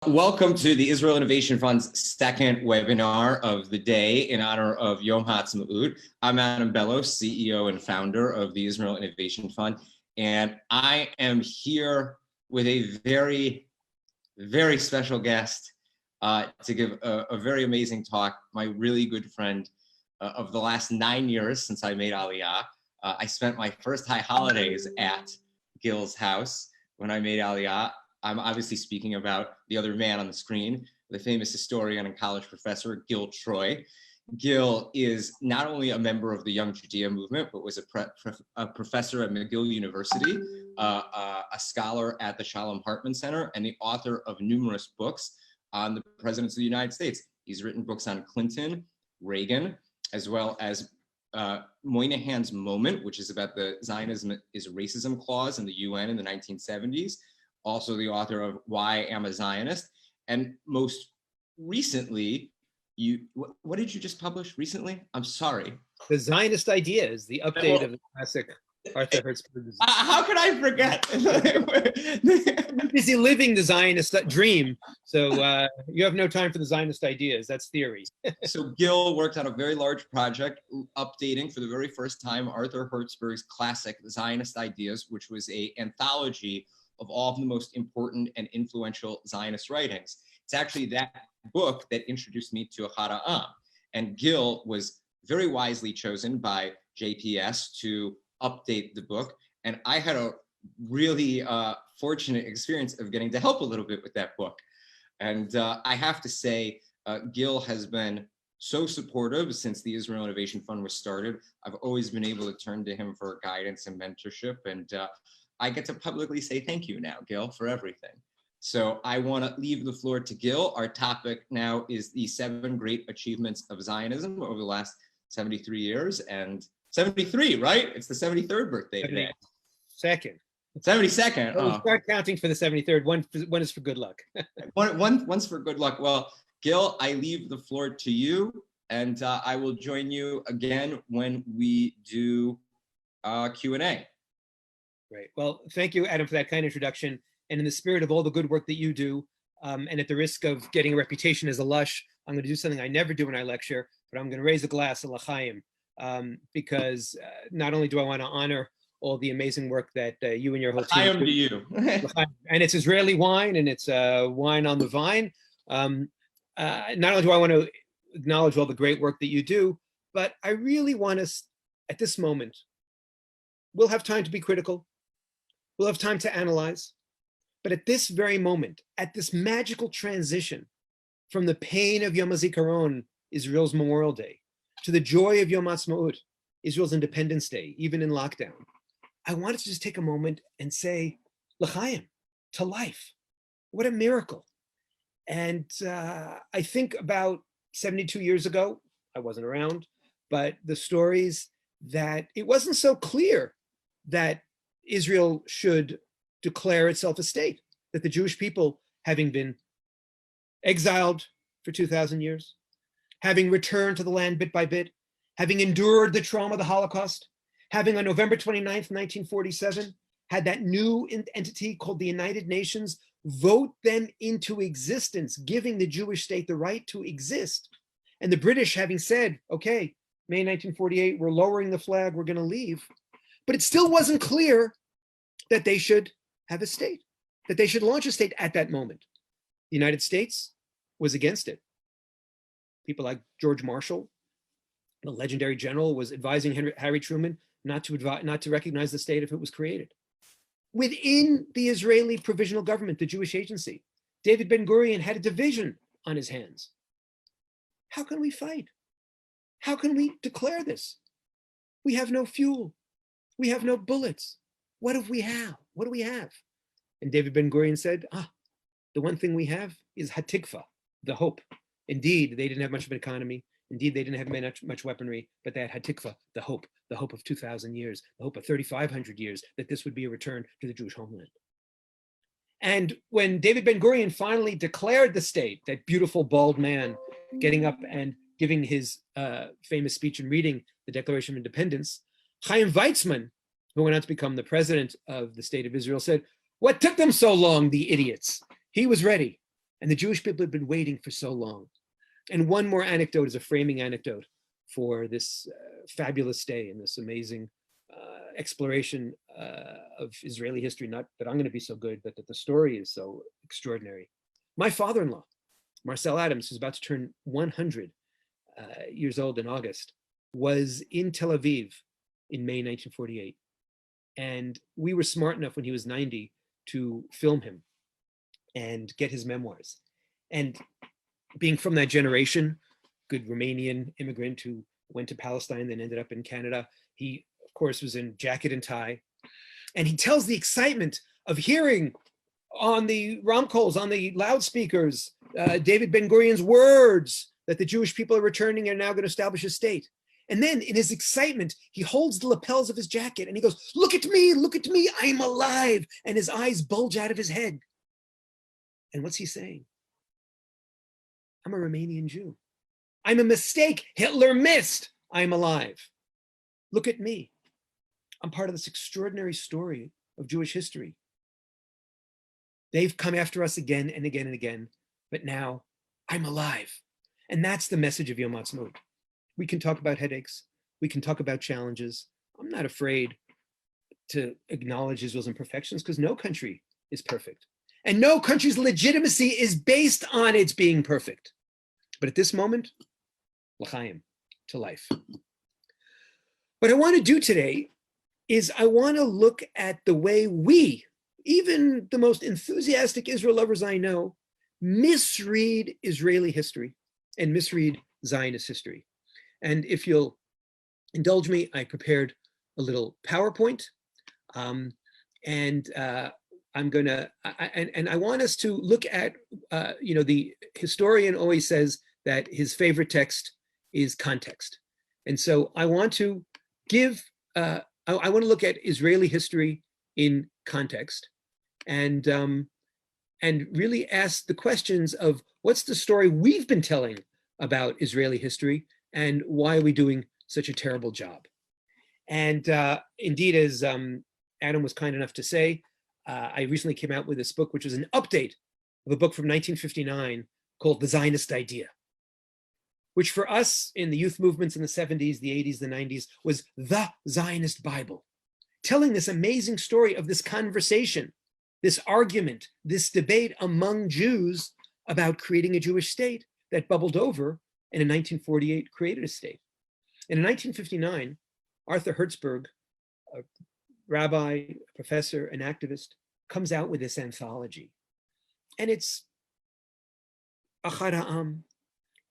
Welcome to the Israel Innovation Fund's second webinar of the day in honor of Yom HaAtzmaut. I'm Adam Bellos, CEO and founder of the Israel Innovation Fund, and I am here with a very, very special guest to give a very amazing talk. My really good friend of the last 9 years since I made Aliyah. I spent my first high holidays at Gil's house when I made Aliyah. I'm obviously speaking about the other man on the screen, the famous historian and college professor, Gil Troy. Gil is not only a member of the Young Judea movement, but was a professor at McGill University, a scholar at the Shalom Hartman Center, and the author of numerous books on the presidents of the United States. He's written books on Clinton, Reagan, as well as Moynihan's Moment, which is about the Zionism is Racism clause in the UN in the 1970s. Also the author of Why I Am a Zionist. And most recently, what did you just publish recently? I'm sorry. The Zionist Ideas, the update of the classic Arthur Hertzberg. How could I forget? I'm busy living the Zionist dream, so you have no time for the Zionist ideas. That's theory. So Gil worked on a very large project updating for the very first time Arthur Hertzberg's classic, The Zionist Ideas, which was an anthology of all of the most important and influential Zionist writings. It's actually that book that introduced me to Ahad Ha'am. And Gil was very wisely chosen by JPS to update the book. And I had a really fortunate experience of getting to help a little bit with that book. And I have to say, Gil has been so supportive since the Israel Innovation Fund was started. I've always been able to turn to him for guidance and mentorship. And I get to publicly say thank you now, Gil, for everything. So I want to leave the floor to Gil. Our topic now is the 7 great achievements of Zionism over the last 73 years. And 73, right? It's the 73rd birthday today. 72nd. Well, we'll start counting for the 73rd. One is for good luck. One's for good luck. Well, Gil, I leave the floor to you, and I will join you again when we do Q&A. Great. Well, thank you, Adam, for that kind introduction. And in the spirit of all the good work that you do, and at the risk of getting a reputation as a lush, I'm going to do something I never do when I lecture, but I'm going to raise a glass of l'chaim, because not only do I want to honor all the amazing work that you and your whole team do. To you. And it's Israeli wine, and it's wine on the vine. Not only do I want to acknowledge all the great work that you do, but I really want us, at this moment, we'll have time to be critical. We'll have time to analyze. But at this very moment, at this magical transition from the pain of Yom HaZikaron, Israel's Memorial Day, to the joy of Yom HaAtzmaut, Israel's Independence Day, even in lockdown, I wanted to just take a moment and say, l'chaim, to life. What a miracle. And I think about 72 years ago, I wasn't around, but the stories that it wasn't so clear that Israel should declare itself a state, that the Jewish people, having been exiled for 2,000 years, having returned to the land bit by bit, having endured the trauma of the Holocaust, having on November 29th, 1947, had that new entity called the United Nations vote them into existence, giving the Jewish state the right to exist. And the British having said, okay, May 1948, we're lowering the flag, we're going to leave. But it still wasn't clear that they should have a state, that they should launch a state at that moment. The United States was against it. People like George Marshall, the legendary general, was advising Harry Truman not to recognize the state if it was created. Within the Israeli provisional government, the Jewish agency, David Ben-Gurion had a division on his hands. How can we fight? How can we declare this? We have no fuel. We have no bullets. What do we have? What do we have? And David Ben-Gurion said, the one thing we have is hatikva, the hope. Indeed, they didn't have much of an economy. Indeed, they didn't have much weaponry, but they had hatikva, the hope of 2,000 years, the hope of 3,500 years, that this would be a return to the Jewish homeland. And when David Ben-Gurion finally declared the state, that beautiful bald man getting up and giving his famous speech and reading the Declaration of Independence, Chaim Weizmann, who went on to become the president of the state of Israel, said, "What took them so long, the idiots? He was ready. And the Jewish people had been waiting for so long. And one more anecdote is a framing anecdote for this fabulous day and this amazing exploration of Israeli history. Not that I'm going to be so good, but that the story is so extraordinary. My father-in-law, Marcel Adams, who's about to turn 100 years old in August, was in Tel Aviv in May 1948. And we were smart enough when he was 90 to film him and get his memoirs. And being from that generation, good Romanian immigrant who went to Palestine, then ended up in Canada, he, of course, was in jacket and tie. And he tells the excitement of hearing on the Ramkols, on the loudspeakers, David Ben-Gurion's words that the Jewish people are returning and are now going to establish a state. And then in his excitement, he holds the lapels of his jacket and he goes, look at me, I'm alive. And his eyes bulge out of his head. And what's he saying? I'm a Romanian Jew. I'm a mistake Hitler missed. I'm alive. Look at me. I'm part of this extraordinary story of Jewish history. They've come after us again and again and again, but now I'm alive. And that's the message of Yom Ha'atzmaut. We can talk about headaches. We can talk about challenges. I'm not afraid to acknowledge Israel's imperfections because no country is perfect. And no country's legitimacy is based on its being perfect. But at this moment, l'chaim, to life. What I want to do today is I want to look at the way we, even the most enthusiastic Israel lovers I know, misread Israeli history and misread Zionist history. And if you'll indulge me, I prepared a little PowerPoint, I'm gonna, and I want us to look at, the historian always says that his favorite text is context. And so I want to give, I want to look at Israeli history in context and really ask the questions of what's the story we've been telling about Israeli history and why are we doing such a terrible job? And indeed, as Adam was kind enough to say, I recently came out with this book, which was an update of a book from 1959 called The Zionist Idea, which for us in the youth movements in the 70s, the 80s, the 90s was the Zionist Bible, telling this amazing story of this conversation, this argument, this debate among Jews about creating a Jewish state that bubbled over and in 1948 created a state. And in 1959, Arthur Hertzberg, a rabbi, a professor, an activist, comes out with this anthology. And it's Achad Ha'am,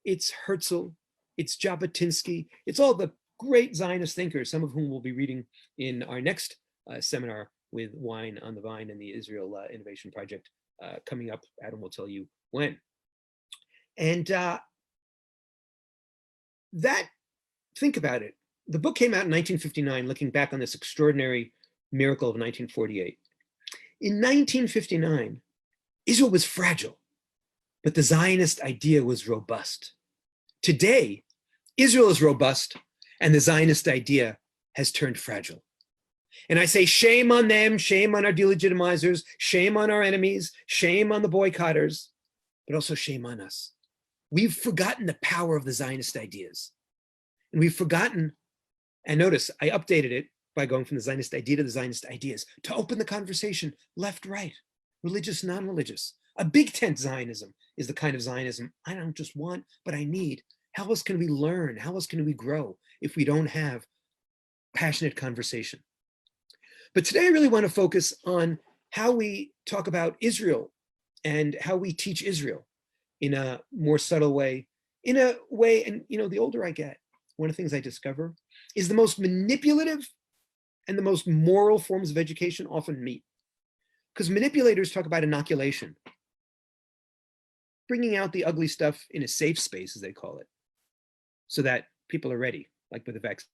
it's Herzl, it's Jabotinsky, it's all the great Zionist thinkers, some of whom we'll be reading in our next seminar with Wine on the Vine and the Israel Innovation Project coming up. Adam will tell you when. And think about it. The book came out in 1959, looking back on this extraordinary miracle of 1948. In 1959, Israel was fragile, but the Zionist idea was robust. Today, Israel is robust, and the Zionist idea has turned fragile. And I say shame on them, shame on our delegitimizers, shame on our enemies, shame on the boycotters, but also shame on us. We've forgotten the power of the Zionist ideas. And we've forgotten, and notice I updated it by going from the Zionist idea to the Zionist ideas to open the conversation left, right, religious, non-religious. A big tent Zionism is the kind of Zionism I don't just want, but I need. How else can we learn? How else can we grow if we don't have passionate conversation? But today I really want to focus on how we talk about Israel and how we teach Israel in a more subtle way, and the older I get, one of the things I discover is the most manipulative and the most moral forms of education often meet. Because manipulators talk about inoculation, bringing out the ugly stuff in a safe space, as they call it, so that people are ready, like with the vaccine.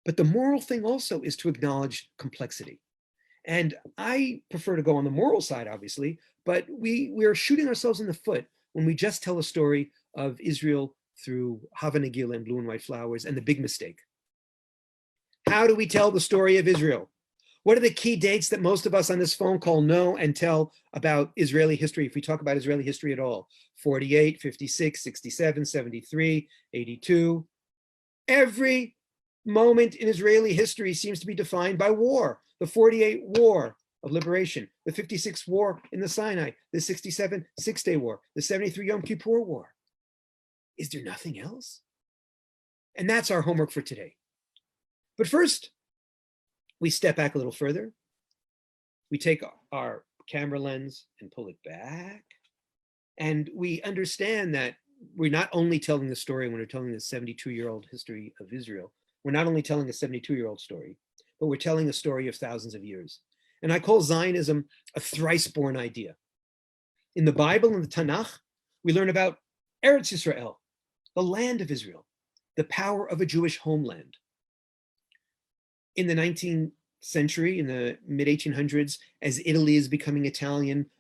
But the moral thing also is to acknowledge complexity. And I prefer to go on the moral side, obviously, but we're shooting ourselves in the foot when we just tell a story of Israel through Hava Nagila and Blue and White Flowers and the big mistake. How do we tell the story of Israel? What are the key dates that most of us on this phone call know and tell about Israeli history, if we talk about Israeli history at all? 48, 56, 67, 73, 82. Every moment in Israeli history seems to be defined by war. The 48 War of Liberation, the 56 War in the Sinai, the 67 Six-Day War, the 73 Yom Kippur War. Is there nothing else? And that's our homework for today. But first, we step back a little further. We take our camera lens and pull it back. And we understand that we're not only telling the story when we're telling the 72-year-old history of Israel. We're not only telling a 72-year-old story, but we're telling a story of thousands of years. And I call Zionism a thrice-born idea. In the Bible and the Tanakh, we learn about Eretz Yisrael, the land of Israel, the power of a Jewish homeland. In the 19th century, in the mid-1800s, as Italy is becoming Italian,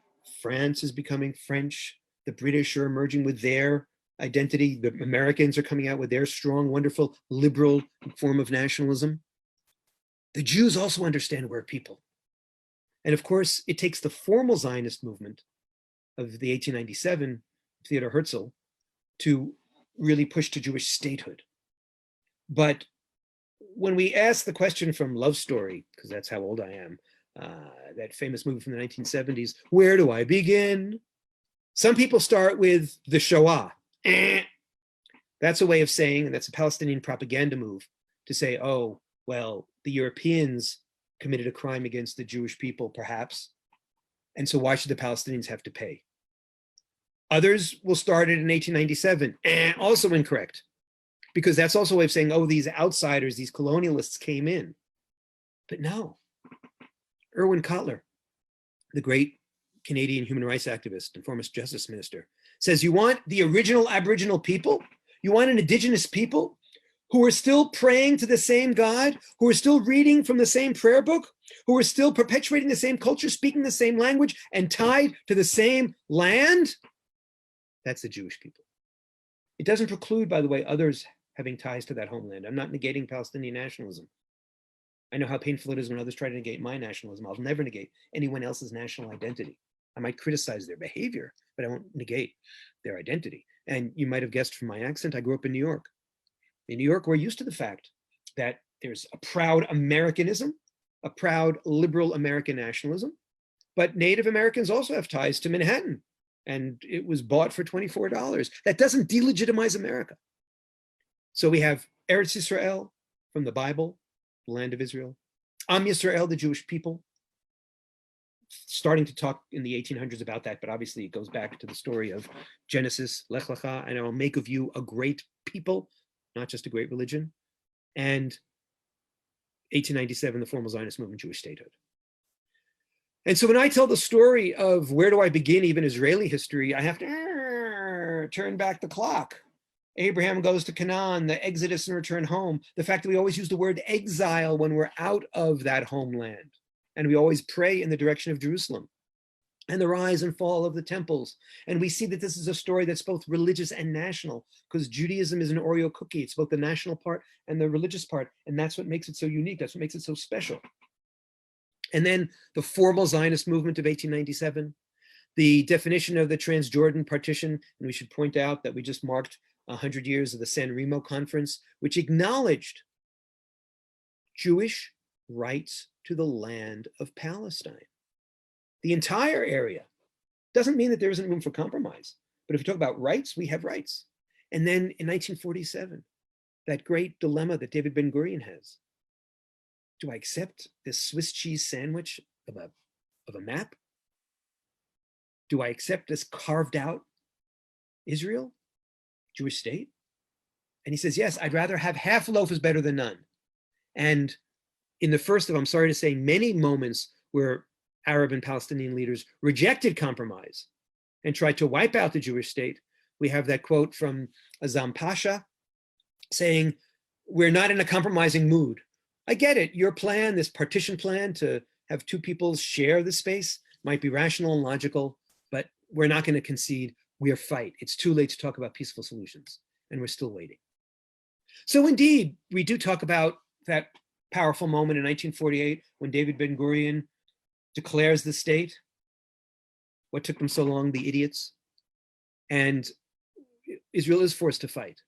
France is becoming French, the British are emerging with their identity, the Americans are coming out with their strong, wonderful, liberal form of nationalism. The Jews also understand we're people. And of course, it takes the formal Zionist movement of the 1897, Theodor Herzl, to really push to Jewish statehood. But when we ask the question from Love Story, because that's how old I am, that famous movie from the 1970s, where do I begin? Some people start with the Shoah. That's a way of saying, and that's a Palestinian propaganda move, to say, oh, well, the Europeans committed a crime against the Jewish people, perhaps, and so why should the Palestinians have to pay? Others will start it in 1897, also incorrect, because that's also a way of saying, oh, these outsiders, these colonialists came in. But no, Irwin Cotler, the great Canadian human rights activist and former justice minister, says you want the original Aboriginal people, you want an indigenous people who are still praying to the same God, who are still reading from the same prayer book, who are still perpetuating the same culture, speaking the same language, and tied to the same land? That's the Jewish people. It doesn't preclude, by the way, others having ties to that homeland. I'm not negating Palestinian nationalism. I know how painful it is when others try to negate my nationalism. I'll never negate anyone else's national identity. I might criticize their behavior, but I won't negate their identity. And you might have guessed from my accent, I grew up in New York. In New York, we're used to the fact that there's a proud Americanism, a proud liberal American nationalism, but Native Americans also have ties to Manhattan, and it was bought for $24. That doesn't delegitimize America. So we have Eretz Yisrael from the Bible, the land of Israel, Am Yisrael, the Jewish people, starting to talk in the 1800s about that, but obviously it goes back to the story of Genesis, Lech Lecha, and I will make of you a great people, not just a great religion, and 1897, the formal Zionist movement, Jewish statehood. And so when I tell the story of where do I begin even Israeli history, I have to turn back the clock. Abraham goes to Canaan, the Exodus and return home, the fact that we always use the word exile when we're out of that homeland, and we always pray in the direction of Jerusalem, and the rise and fall of the temples. And we see that this is a story that's both religious and national, because Judaism is an Oreo cookie. It's both the national part and the religious part. And that's what makes it so unique. That's what makes it so special. And then the formal Zionist movement of 1897, the definition of the Transjordan partition. And we should point out that we just marked 100 years of the San Remo Conference, which acknowledged Jewish rights to the land of Palestine. The entire area. Doesn't mean that there isn't room for compromise, but if you talk about rights, we have rights. And then in 1947, that great dilemma that David Ben-Gurion has. Do I accept this Swiss cheese sandwich of a map? Do I accept this carved out Israel, Jewish state? And he says, yes, I'd rather have half a loaf is better than none. And in the first of, I'm sorry to say, many moments where Arab and Palestinian leaders rejected compromise and tried to wipe out the Jewish state, we have that quote from Azam Pasha saying, we're not in a compromising mood. I get it, your plan, this partition plan to have two peoples share the space might be rational and logical, but we're not going to concede, we're fight. It's too late to talk about peaceful solutions, and we're still waiting. So indeed, we do talk about that powerful moment in 1948 when David Ben-Gurion declares the state. What took them so long, the idiots? And Israel is forced to fight.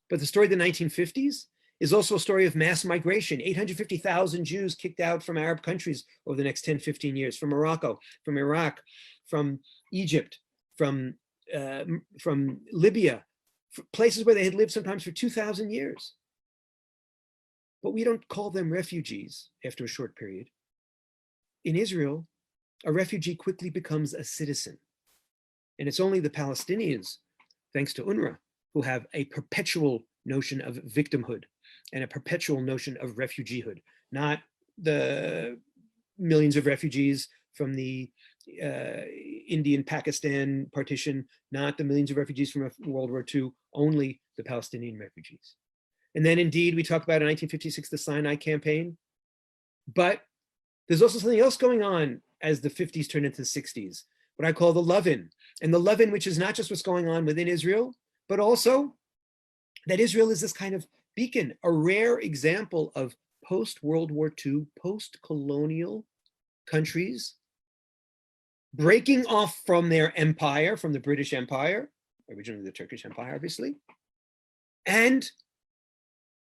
But the story of the 1950s is also a story of mass migration. 850,000 Jews kicked out from Arab countries over the next 10, 15 years, from Morocco, from Iraq, from Egypt, from Libya, places where they had lived sometimes for 2,000 years. But we don't call them refugees after a short period. In Israel, a refugee quickly becomes a citizen. And it's only the Palestinians, thanks to UNRWA, who have a perpetual notion of victimhood and a perpetual notion of refugeehood, not the millions of refugees from the Indian-Pakistan partition, not the millions of refugees from World War II, only the Palestinian refugees. And then indeed, we talk about in 1956, the Sinai campaign, but there's also something else going on as the 50s turn into the 60s, what I call the love-in. And the love-in, which is not just what's going on within Israel, but also that Israel is this kind of beacon, a rare example of post-World War II, post-colonial countries breaking off from their empire, from the British Empire, originally the Turkish Empire, obviously, and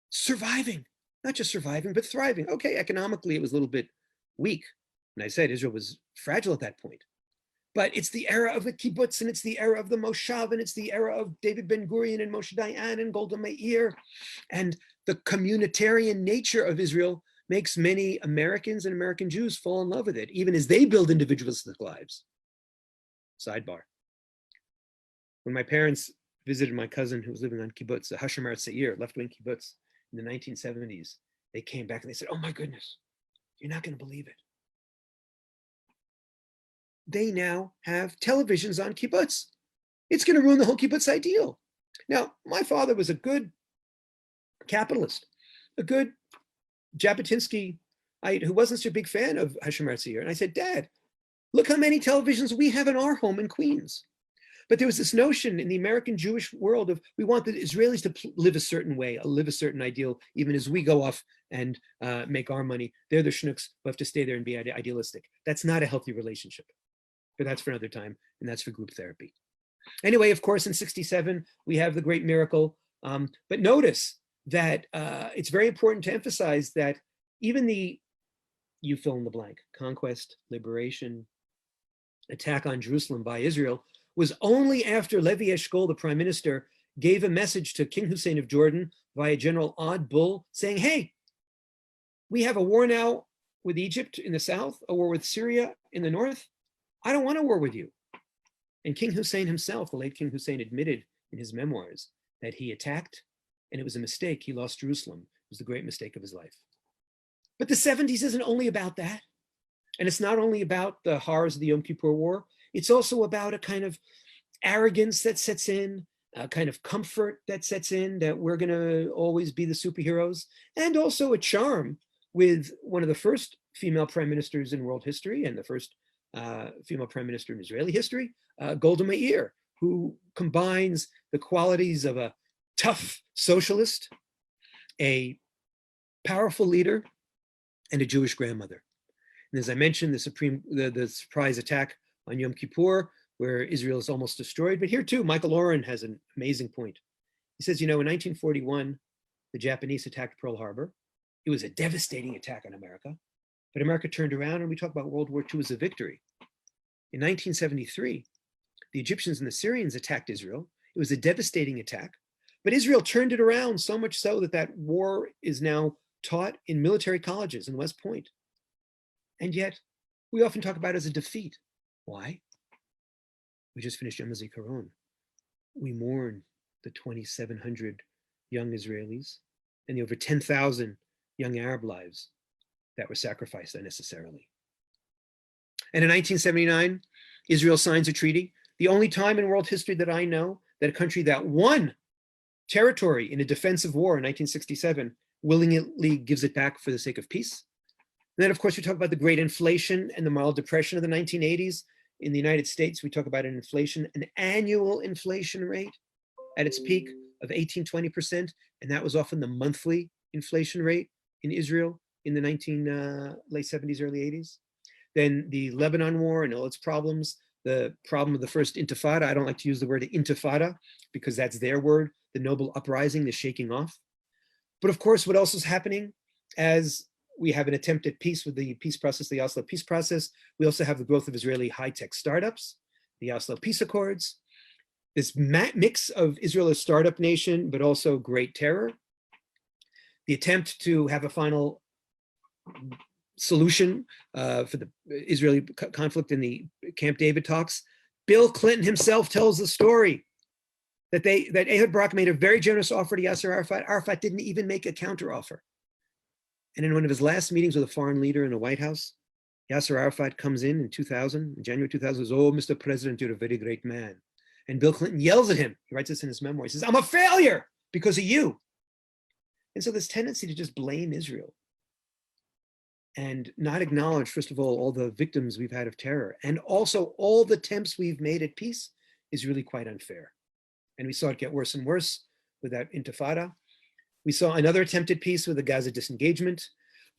surviving, not just surviving, but thriving. Okay, economically, it was a little bit weak. And I said Israel was fragile at that point. But it's the era of the kibbutz, and it's the era of the moshav, and it's the era of David Ben-Gurion and Moshe Dayan and Golda Meir. And the communitarian nature of Israel makes many Americans and American Jews fall in love with it, even as they build individualistic lives. Sidebar. When my parents visited my cousin who was living on kibbutz, a Hashomer Seir, left-wing kibbutz, in the 1970s, they came back and they said, oh my goodness, you're not going to believe it. They now have televisions on kibbutz. It's going to ruin the whole kibbutz ideal. Now, my father was a good capitalist, a good Jabotinsky, who wasn't such a big fan of Hashomer Seir. And I said, Dad, look how many televisions we have in our home in Queens. But there was this notion in the American Jewish world of we want the Israelis to live a certain way, live a certain ideal, even as we go off and make our money. They're the schnooks who have to stay there and be idealistic. That's not a healthy relationship. But that's for another time, and that's for group therapy. Anyway, of course, in 67, we have the great miracle. But notice that it's very important to emphasize that even the, you fill in the blank, conquest, liberation, attack on Jerusalem by Israel, was only after Levi Eshkol, the prime minister, gave a message to King Hussein of Jordan via General Ad Bull saying, hey, we have a war now with Egypt in the south, a war with Syria in the north. I don't want a war with you. And King Hussein himself, the late King Hussein, admitted in his memoirs that he attacked and it was a mistake. He lost Jerusalem. It was the great mistake of his life. But the 70s isn't only about that. And it's not only about the horrors of the Yom Kippur War. It's also about a kind of arrogance that sets in, a kind of comfort that sets in, that we're going to always be the superheroes, and also a charm with one of the first female prime ministers in world history and the first female prime minister in Israeli history, Golda Meir, who combines the qualities of a tough socialist, a powerful leader, and a Jewish grandmother. And as I mentioned, the surprise attack on Yom Kippur, where Israel is almost destroyed. But here too, Michael Oren has an amazing point. He says, you know, in 1941, the Japanese attacked Pearl Harbor. It was a devastating attack on America, but America turned around, and we talk about World War II as a victory. In 1973, the Egyptians and the Syrians attacked Israel. It was a devastating attack, but Israel turned it around, so much so that that war is now taught in military colleges in West Point. And yet, we often talk about it as a defeat. Why? We just finished Yom HaZikaron. We mourn the 2,700 young Israelis and the over 10,000 young Arab lives that were sacrificed unnecessarily. And in 1979, Israel signs a treaty, the only time in world history that I know that a country that won territory in a defensive war in 1967 willingly gives it back for the sake of peace. And then, of course, we talk about the great inflation and the mild depression of the 1980s. In the United States, we talk about an annual inflation rate at its peak of 18-20%, and that was often the monthly inflation rate in Israel in the late 70s, early 80s. Then the Lebanon War and all its problems, the problem of the first Intifada. I don't like to use the word Intifada because that's their word, the noble uprising, the shaking off. But of course, what else is happening as we have an attempt at peace with the peace process, the Oslo peace process? We also have the growth of Israeli high-tech startups, the Oslo peace accords, this mix of Israel as startup nation, but also great terror, the attempt to have a final solution for the Israeli conflict in the Camp David talks. Bill Clinton himself tells the story that Ehud Barak made a very generous offer to Yasser Arafat. Arafat didn't even make a counteroffer. And in one of his last meetings with a foreign leader in the White House, Yasser Arafat comes in January 2000, says, "Oh, Mr. President, you're a very great man." And Bill Clinton yells at him. He writes this in his memoir. He says, "I'm a failure because of you." And so this tendency to just blame Israel and not acknowledge, first of all the victims we've had of terror, and also all the attempts we've made at peace is really quite unfair. And we saw it get worse and worse with that Intifada. We saw another attempt at peace with the Gaza disengagement.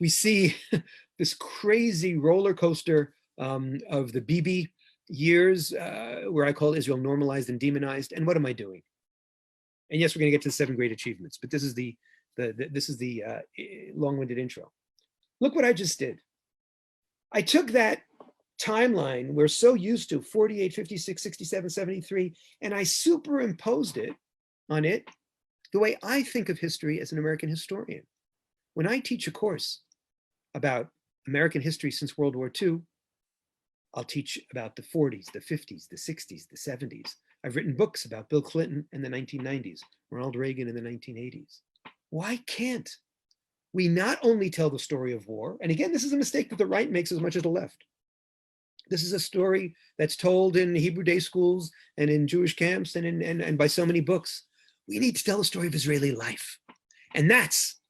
We see this crazy roller coaster of the Bibi years where I call Israel normalized and demonized. And what am I doing? And yes, we're going to get to the 7 great achievements, but this is the long-winded intro. Look what I just did. I took that timeline we're so used to, 48, 56, 67, 73, and I superimposed it on it the way I think of history as an American historian. When I teach a course about American history since World War II, I'll teach about the 40s, the 50s, the 60s, the 70s. I've written books about Bill Clinton in the 1990s, Ronald Reagan in the 1980s. Why can't we not only tell the story of war, and again, this is a mistake that the right makes as much as the left. This is a story that's told in Hebrew day schools and in Jewish camps and by so many books. We need to tell the story of Israeli life. And that's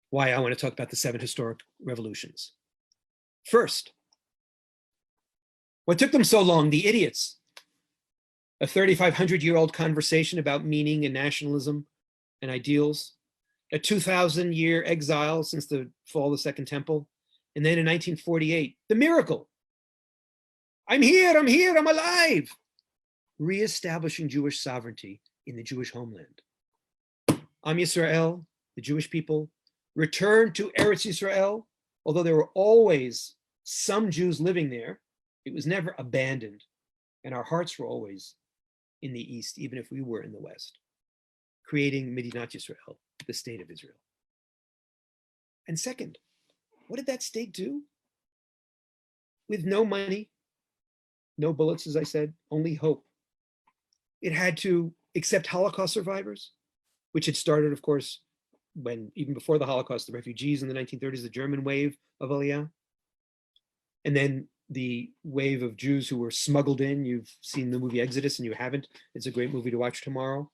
why I want to talk about the 7 historic revolutions. First, what took them so long? The idiots. A 3,500-year-old conversation about meaning and nationalism and ideals. A 2,000-year exile since the fall of the Second Temple. And then in 1948, the miracle. I'm here, I'm alive. Reestablishing Jewish sovereignty in the Jewish homeland. Am Yisrael, the Jewish people, returned to Eretz Yisrael, although there were always some Jews living there. It was never abandoned. And our hearts were always in the East, even if we were in the West, creating Medinat Yisrael, the state of Israel. And second, what did that state do? With no money, no bullets, as I said, only hope. It had to accept Holocaust survivors, which had started, of course, when even before the Holocaust, the refugees in the 1930s, the German wave of Aliyah. And then the wave of Jews who were smuggled in. You've seen the movie Exodus and you haven't. It's a great movie to watch tomorrow.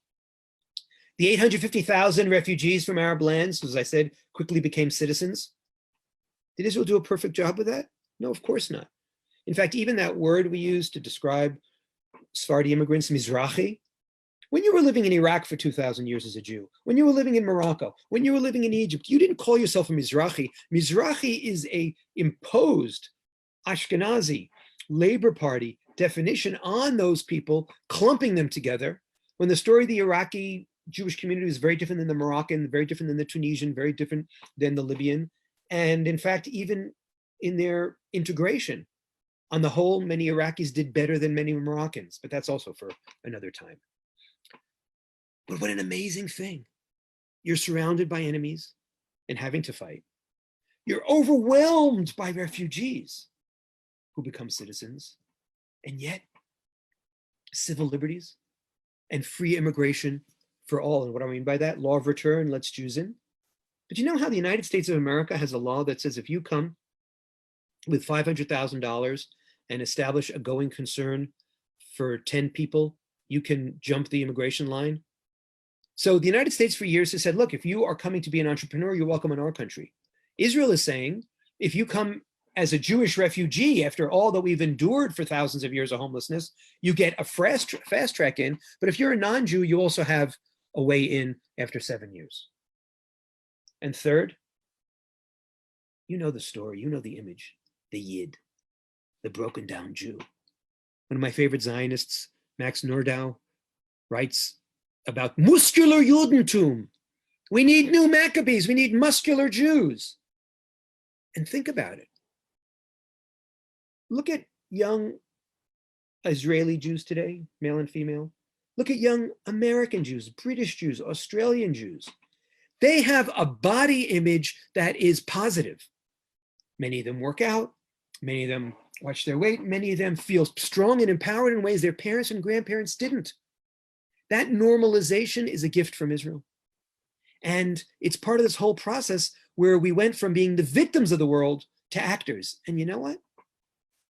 The 850,000 refugees from Arab lands, as I said, quickly became citizens. Did Israel do a perfect job with that? No, of course not. In fact, even that word we use to describe Sephardi immigrants, Mizrahi, when you were living in Iraq for 2,000 years as a Jew, when you were living in Morocco, when you were living in Egypt, you didn't call yourself a Mizrahi. Mizrahi is a imposed Ashkenazi Labor Party definition on those people, clumping them together. When the story of the Iraqi Jewish community is very different than the Moroccan, very different than the Tunisian, very different than the Libyan. And in fact, even in their integration, on the whole, many Iraqis did better than many Moroccans, but that's also for another time. But what an amazing thing. You're surrounded by enemies and having to fight. You're overwhelmed by refugees who become citizens. And yet, civil liberties and free immigration for all. And what do I mean by that? Law of return lets Jews in. But you know how the United States of America has a law that says if you come with $500,000 and establish a going concern for 10 people, you can jump the immigration line? So the United States for years has said, look, if you are coming to be an entrepreneur, you're welcome in our country. Israel is saying, if you come as a Jewish refugee, after all that we've endured for thousands of years of homelessness, you get a fast track in. But if you're a non-Jew, you also have a way in after 7 years. And third, you know the story, you know the image, the Yid, the broken down Jew. One of my favorite Zionists, Max Nordau, writes about muscular Judentum. We need new Maccabees, we need muscular Jews. And think about it. Look at young Israeli Jews today, male and female. Look at young American Jews, British Jews, Australian Jews. They have a body image that is positive. Many of them work out, many of them watch their weight, many of them feel strong and empowered in ways their parents and grandparents didn't. That normalization is a gift from Israel. And it's part of this whole process where we went from being the victims of the world to actors. And you know what?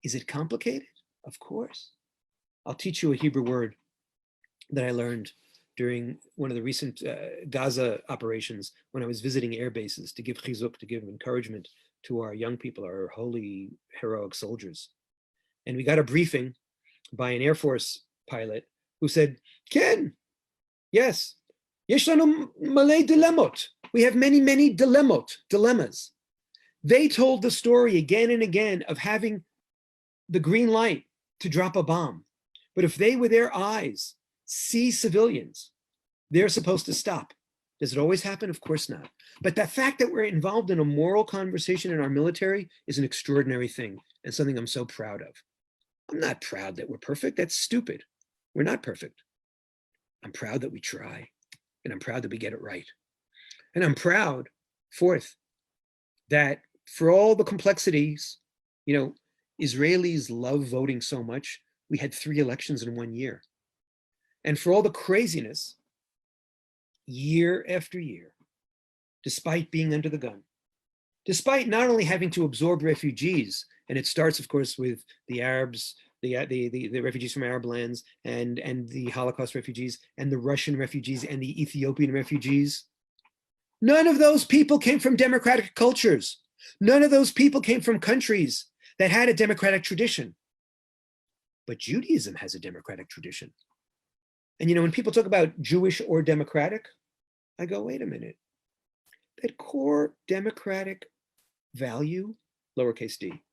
Is it complicated? Of course. I'll teach you a Hebrew word that I learned during one of the recent Gaza operations when I was visiting air bases to give chizuk, to give encouragement to our young people, our holy, heroic soldiers. And we got a briefing by an Air Force pilot who said, Ken, yes, yesh lanu malay dilemot. We have many, many dilemmas. They told the story again and again of having the green light to drop a bomb. But if they, with their eyes, see civilians, they're supposed to stop. Does it always happen? Of course not. But the fact that we're involved in a moral conversation in our military is an extraordinary thing and something I'm so proud of. I'm not proud that we're perfect. That's stupid. We're not perfect. I'm proud that we try, and I'm proud that we get it right. And I'm proud, fourth, that for all the complexities, Israelis love voting so much. We had 3 elections in 1 year. And for all the craziness, year after year, despite being under the gun, despite not only having to absorb refugees, and it starts, of course, with the Arabs, the refugees from Arab lands, and the Holocaust refugees, and the Russian refugees, and the Ethiopian refugees. None of those people came from democratic cultures. None of those people came from countries that had a democratic tradition. But Judaism has a democratic tradition. And when people talk about Jewish or democratic, I go, wait a minute. That core democratic value, lowercase d,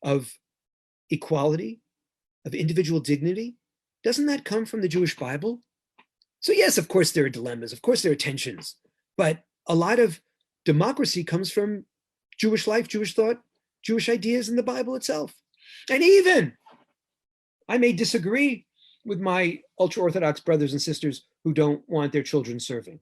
of equality, of individual dignity, doesn't that come from the Jewish Bible? So yes, of course there are dilemmas, of course there are tensions, but a lot of democracy comes from Jewish life, Jewish thought, Jewish ideas in the Bible itself. And even, I may disagree with my ultra-Orthodox brothers and sisters who don't want their children serving.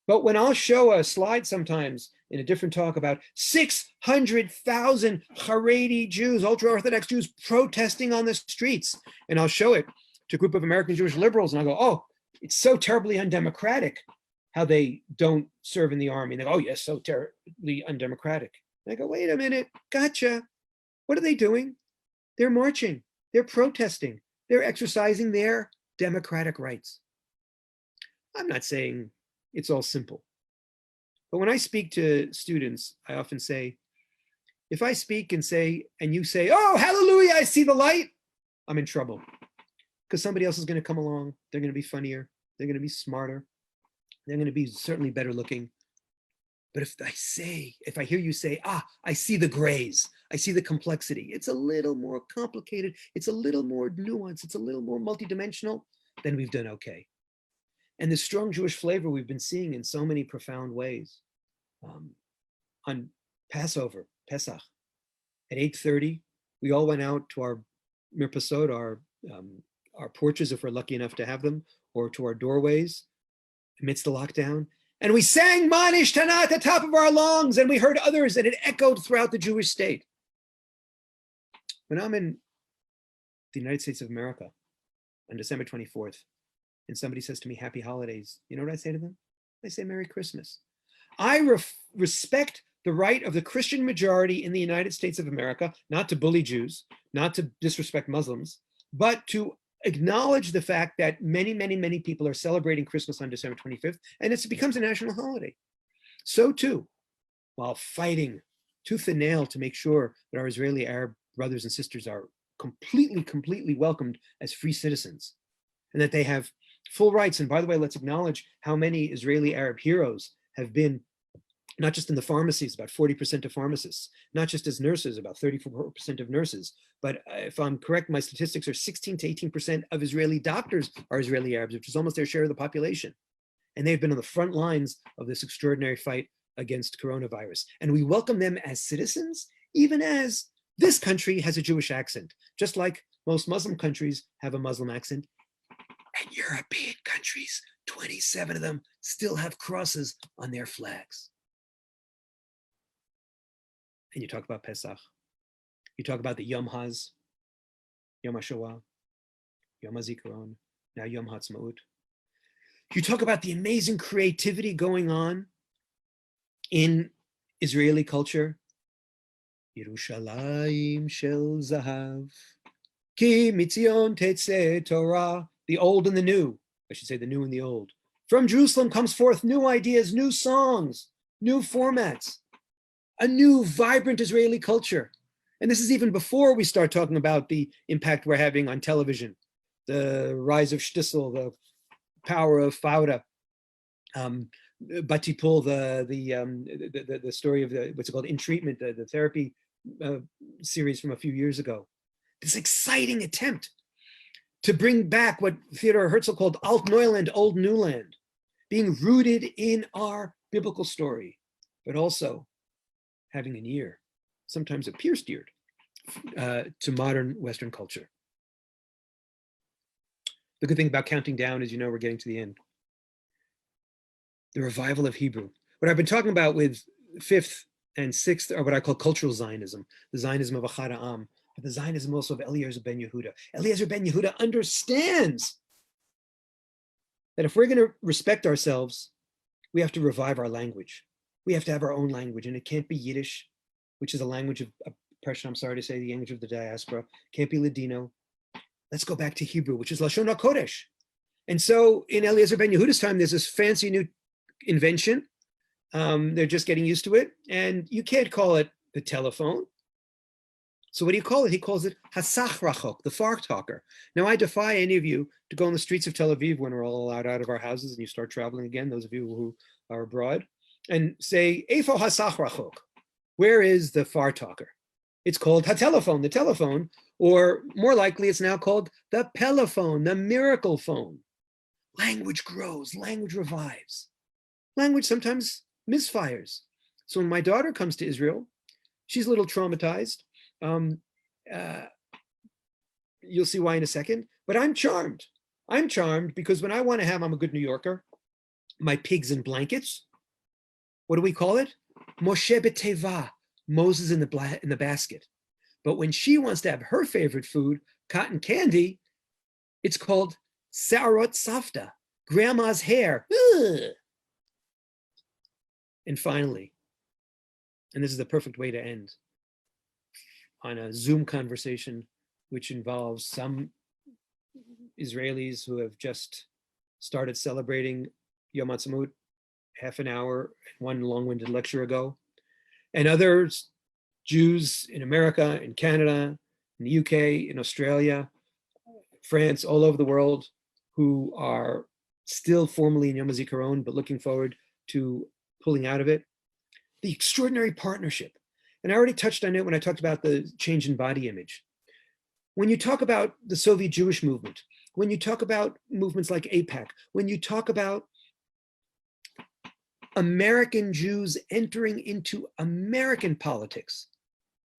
But when I'll show a slide sometimes in a different talk about 600,000 Haredi Jews, ultra-Orthodox Jews protesting on the streets, and I'll show it to a group of American Jewish liberals, and I'll go, oh, it's so terribly undemocratic how they don't serve in the army. And they go, oh yes, so terribly undemocratic. And I go, wait a minute, gotcha. What are they doing? They're marching, they're protesting, they're exercising their democratic rights. I'm not saying it's all simple. But when I speak to students, I often say, if I speak and you say, oh, hallelujah, I see the light, I'm in trouble. Because somebody else is going to come along. They're going to be funnier. They're going to be smarter. They're going to be certainly better looking. But if I hear you say, I see the grays, I see the complexity, it's a little more complicated, it's a little more nuanced, it's a little more multidimensional, then we've done okay. And the strong Jewish flavor we've been seeing in so many profound ways. On Passover, Pesach, at 8:30, we all went out to our mirpasot, our porches, if we're lucky enough to have them, or to our doorways amidst the lockdown. And we sang Manish Tana at the top of our lungs, and we heard others, and it echoed throughout the Jewish state. When I'm in the United States of America on December 24th, and somebody says to me, happy holidays, you know what I say to them? I say, Merry Christmas. I respect the right of the Christian majority in the United States of America, not to bully Jews, not to disrespect Muslims, but to acknowledge the fact that many, many, many people are celebrating Christmas on December 25th, and it becomes a national holiday. So too, while fighting tooth and nail to make sure that our Israeli Arab brothers and sisters are completely welcomed as free citizens, and that they have full rights. And by the way, let's acknowledge how many Israeli Arab heroes have been not just in the pharmacies, about 40% of pharmacists, not just as nurses, about 34% of nurses, but if I'm correct, my statistics are 16 to 18% of Israeli doctors are Israeli Arabs, which is almost their share of the population. And they've been on the front lines of this extraordinary fight against coronavirus. And we welcome them as citizens, even as this country has a Jewish accent, just like most Muslim countries have a Muslim accent. And European countries, 27 of them, still have crosses on their flags. And you talk about Pesach. You talk about the Yom Haz, Yom HaShoah, Yom HaZikaron, now Yom HaTzmaut. You talk about the amazing creativity going on in Israeli culture. Yerushalayim shel zahav, ki mitzion tetzeh Torah. The old and the new, I should say the new and the old. From Jerusalem comes forth new ideas, new songs, new formats, a new vibrant Israeli culture. And this is even before we start talking about the impact we're having on television, the rise of shtisel, the power of Fauda, Batipul, the story of the, what's it called, In Treatment, the therapy series from a few years ago. This exciting attempt to bring back what Theodor Herzl called Alt Neuland, Old New Land, being rooted in our biblical story, but also having an ear, sometimes a pierced ear, to modern Western culture. The good thing about counting down is, you know, we're getting to the end. The revival of Hebrew. What I've been talking about with fifth and sixth are what I call cultural Zionism, the Zionism of Achad Ha'am, but the Zionism also of Eliezer ben Yehuda. Eliezer ben Yehuda understands that if we're going to respect ourselves, we have to revive our language. We have to have our own language, and it can't be Yiddish, which is a language of oppression, I'm sorry to say, the language of the diaspora. Can't be Ladino. Let's go back to Hebrew, which is Lashon HaKodesh. And so in Eliezer ben Yehuda's time, there's this fancy new invention. They're just getting used to it. And you can't call it the telephone. So what do you call it? He calls it Hasach Rachok, the far talker. Now, I defy any of you to go on the streets of Tel Aviv when we're all allowed out of our houses and you start traveling again, those of you who are abroad, and say, Eifo Hasach Rachok, where is the far talker? It's called HaTelephone, the telephone, or more likely it's now called the Pelephone, the miracle phone. Language grows, language revives. Language sometimes misfires. So when my daughter comes to Israel, she's a little traumatized. You'll see why in a second, but I'm charmed. I'm charmed because when I want to have, I'm a good New Yorker, my pigs in blankets, what do we call it? Moshe b'teva, Moses in the basket. But when she wants to have her favorite food, cotton candy, it's called Sarot Savta, grandma's hair. Ugh. And finally, and this is the perfect way to end, on a Zoom conversation, which involves some Israelis who have just started celebrating Yom HaTzmaut half an hour, one long-winded lecture ago, and others, Jews in America, in Canada, in the UK, in Australia, France, all over the world, who are still formally in Yom HaZikaron, but looking forward to pulling out of it. The extraordinary partnership. And I already touched on it when I talked about the change in body image. When you talk about the Soviet Jewish movement, when you talk about movements like AIPAC, when you talk about American Jews entering into American politics,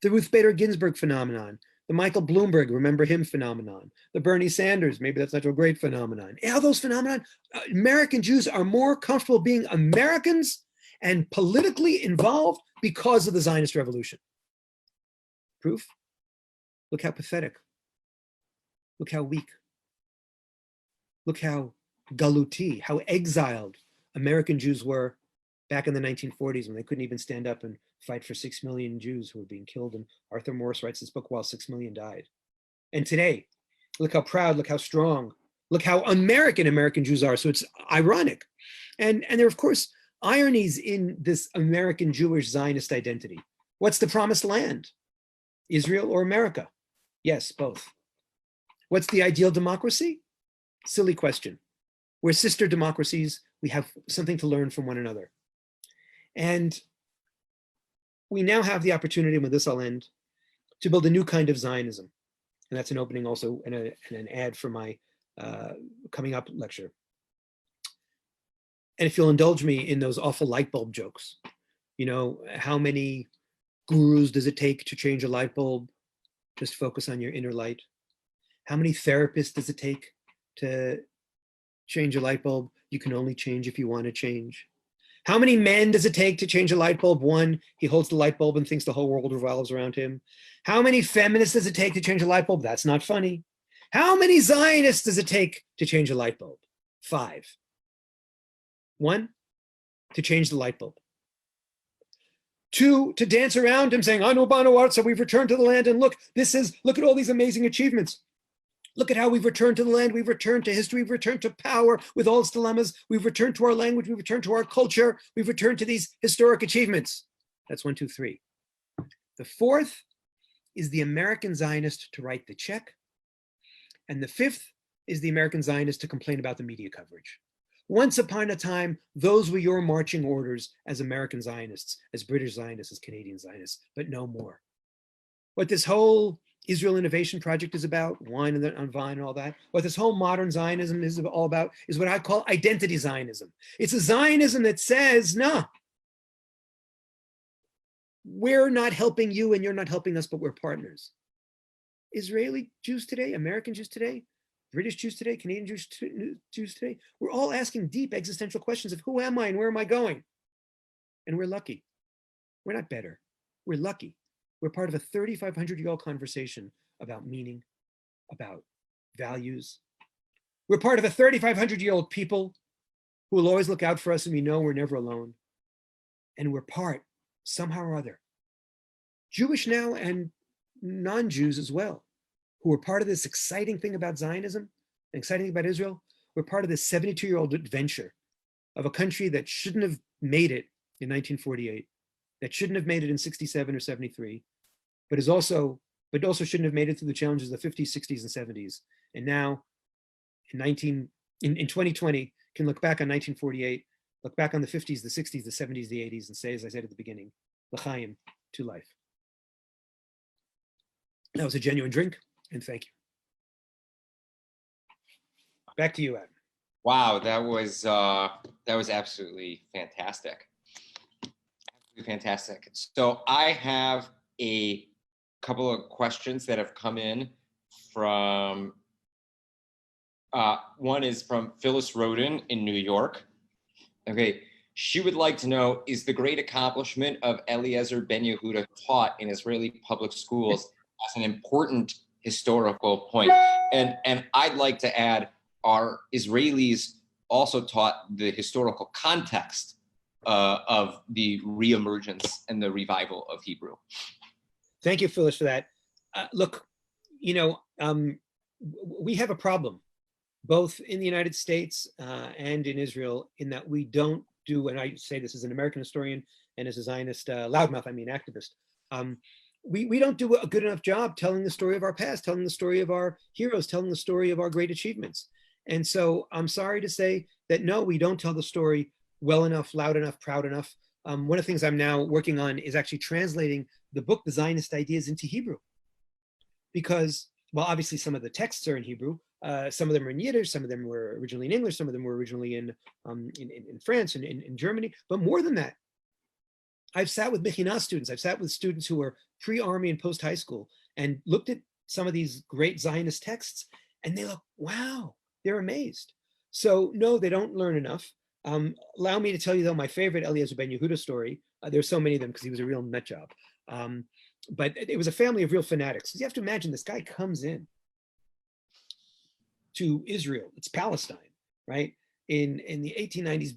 the Ruth Bader Ginsburg phenomenon, the Michael Bloomberg, remember him phenomenon, the Bernie Sanders, maybe that's not a great phenomenon. All those phenomenon, American Jews are more comfortable being Americans and politically involved because of the Zionist revolution. Proof? Look how pathetic. Look how weak. Look how galuti, how exiled American Jews were back in the 1940s when they couldn't even stand up and fight for 6 million Jews who were being killed. And Arthur Morris writes this book while 6 million died. And today, look how proud, look how strong, look how American American Jews are. So it's ironic. And there are, of course, ironies in this American Jewish Zionist identity. What's the promised land? Israel or America? Yes, both. What's the ideal democracy? Silly question. We're sister democracies. We have something to learn from one another. And we now have the opportunity, and with this I'll end, to build a new kind of Zionism. And that's an opening also and an ad for my coming up lecture. And if you'll indulge me in those awful light bulb jokes, you know, how many gurus does it take to change a light bulb? Just focus on your inner light. How many therapists does it take to change a light bulb? You can only change if you want to change. How many men does it take to change a light bulb? One, he holds the light bulb and thinks the whole world revolves around him. How many feminists does it take to change a light bulb? That's not funny. How many Zionists does it take to change a light bulb? 5. 1, to change the light bulb. 2, to dance around him saying, Anu Banu Arza, we've returned to the land, and look at all these amazing achievements. Look at how we've returned to the land, we've returned to history, we've returned to power with all its dilemmas, we've returned to our language, we've returned to our culture, we've returned to these historic achievements. That's 1, 2, 3. The 4th is the American Zionist to write the check. And the 5th is the American Zionist to complain about the media coverage. Once upon a time, those were your marching orders as American Zionists, as British Zionists, as Canadian Zionists, but no more. What this whole Israel Innovation Project is about, wine on Vine and all that, what this whole modern Zionism is all about is what I call identity Zionism. It's a Zionism that says, no, we're not helping you and you're not helping us, but we're partners. Israeli Jews today, American Jews today, British Jews today, Canadian Jews today, we're all asking deep existential questions of who am I and where am I going? And we're lucky. We're not better. We're lucky. We're part of a 3,500-year-old conversation about meaning, about values. We're part of a 3,500-year-old people who will always look out for us, and we know we're never alone. And we're part, somehow or other, Jewish now and non-Jews as well, who are part of this exciting thing about Zionism, an exciting thing about Israel. We're part of this 72-year-old adventure of a country that shouldn't have made it in 1948, that shouldn't have made it in 67 or 73, but also shouldn't have made it through the challenges of the 50s, 60s, and 70s. And now, in 2020, can look back on 1948, look back on the 50s, the 60s, the 70s, the 80s, and say, as I said at the beginning, l'chaim, to life. That was a genuine drink, and thank you. Back to you, Adam. Wow, that was absolutely fantastic. Absolutely fantastic. So I have a couple of questions that have come in from, one is from Phyllis Roden in New York. Okay, she would like to know, is the great accomplishment of Eliezer Ben Yehuda taught in Israeli public schools as an important historical point? And I'd like to add, are Israelis also taught the historical context of the reemergence and the revival of Hebrew? Thank you, Phyllis, for that. Look, you know, we have a problem, both in the United States and in Israel, in that we don't do, and I say this as an American historian and as a Zionist loudmouth, I mean activist, we don't do a good enough job telling the story of our past, telling the story of our heroes, telling the story of our great achievements. And so I'm sorry to say that, no, we don't tell the story well enough, loud enough, proud enough. One of the things I'm now working on is actually translating the book, The Zionist Ideas, into Hebrew. Because, well, obviously some of the texts are in Hebrew. Some of them are in Yiddish, some of them were originally in English, some of them were originally in France and in Germany. But more than that, I've sat with Mechina students, I've sat with students who are pre-army and post-high school and looked at some of these great Zionist texts, and they look, wow, they're amazed. So no, they don't learn enough. Allow me to tell you, though, my favorite Eliezer Ben Yehuda story. There's so many of them because he was a real nut job. But it was a family of real fanatics. You have to imagine this guy comes in to Israel, it's Palestine, right? In the 1890s,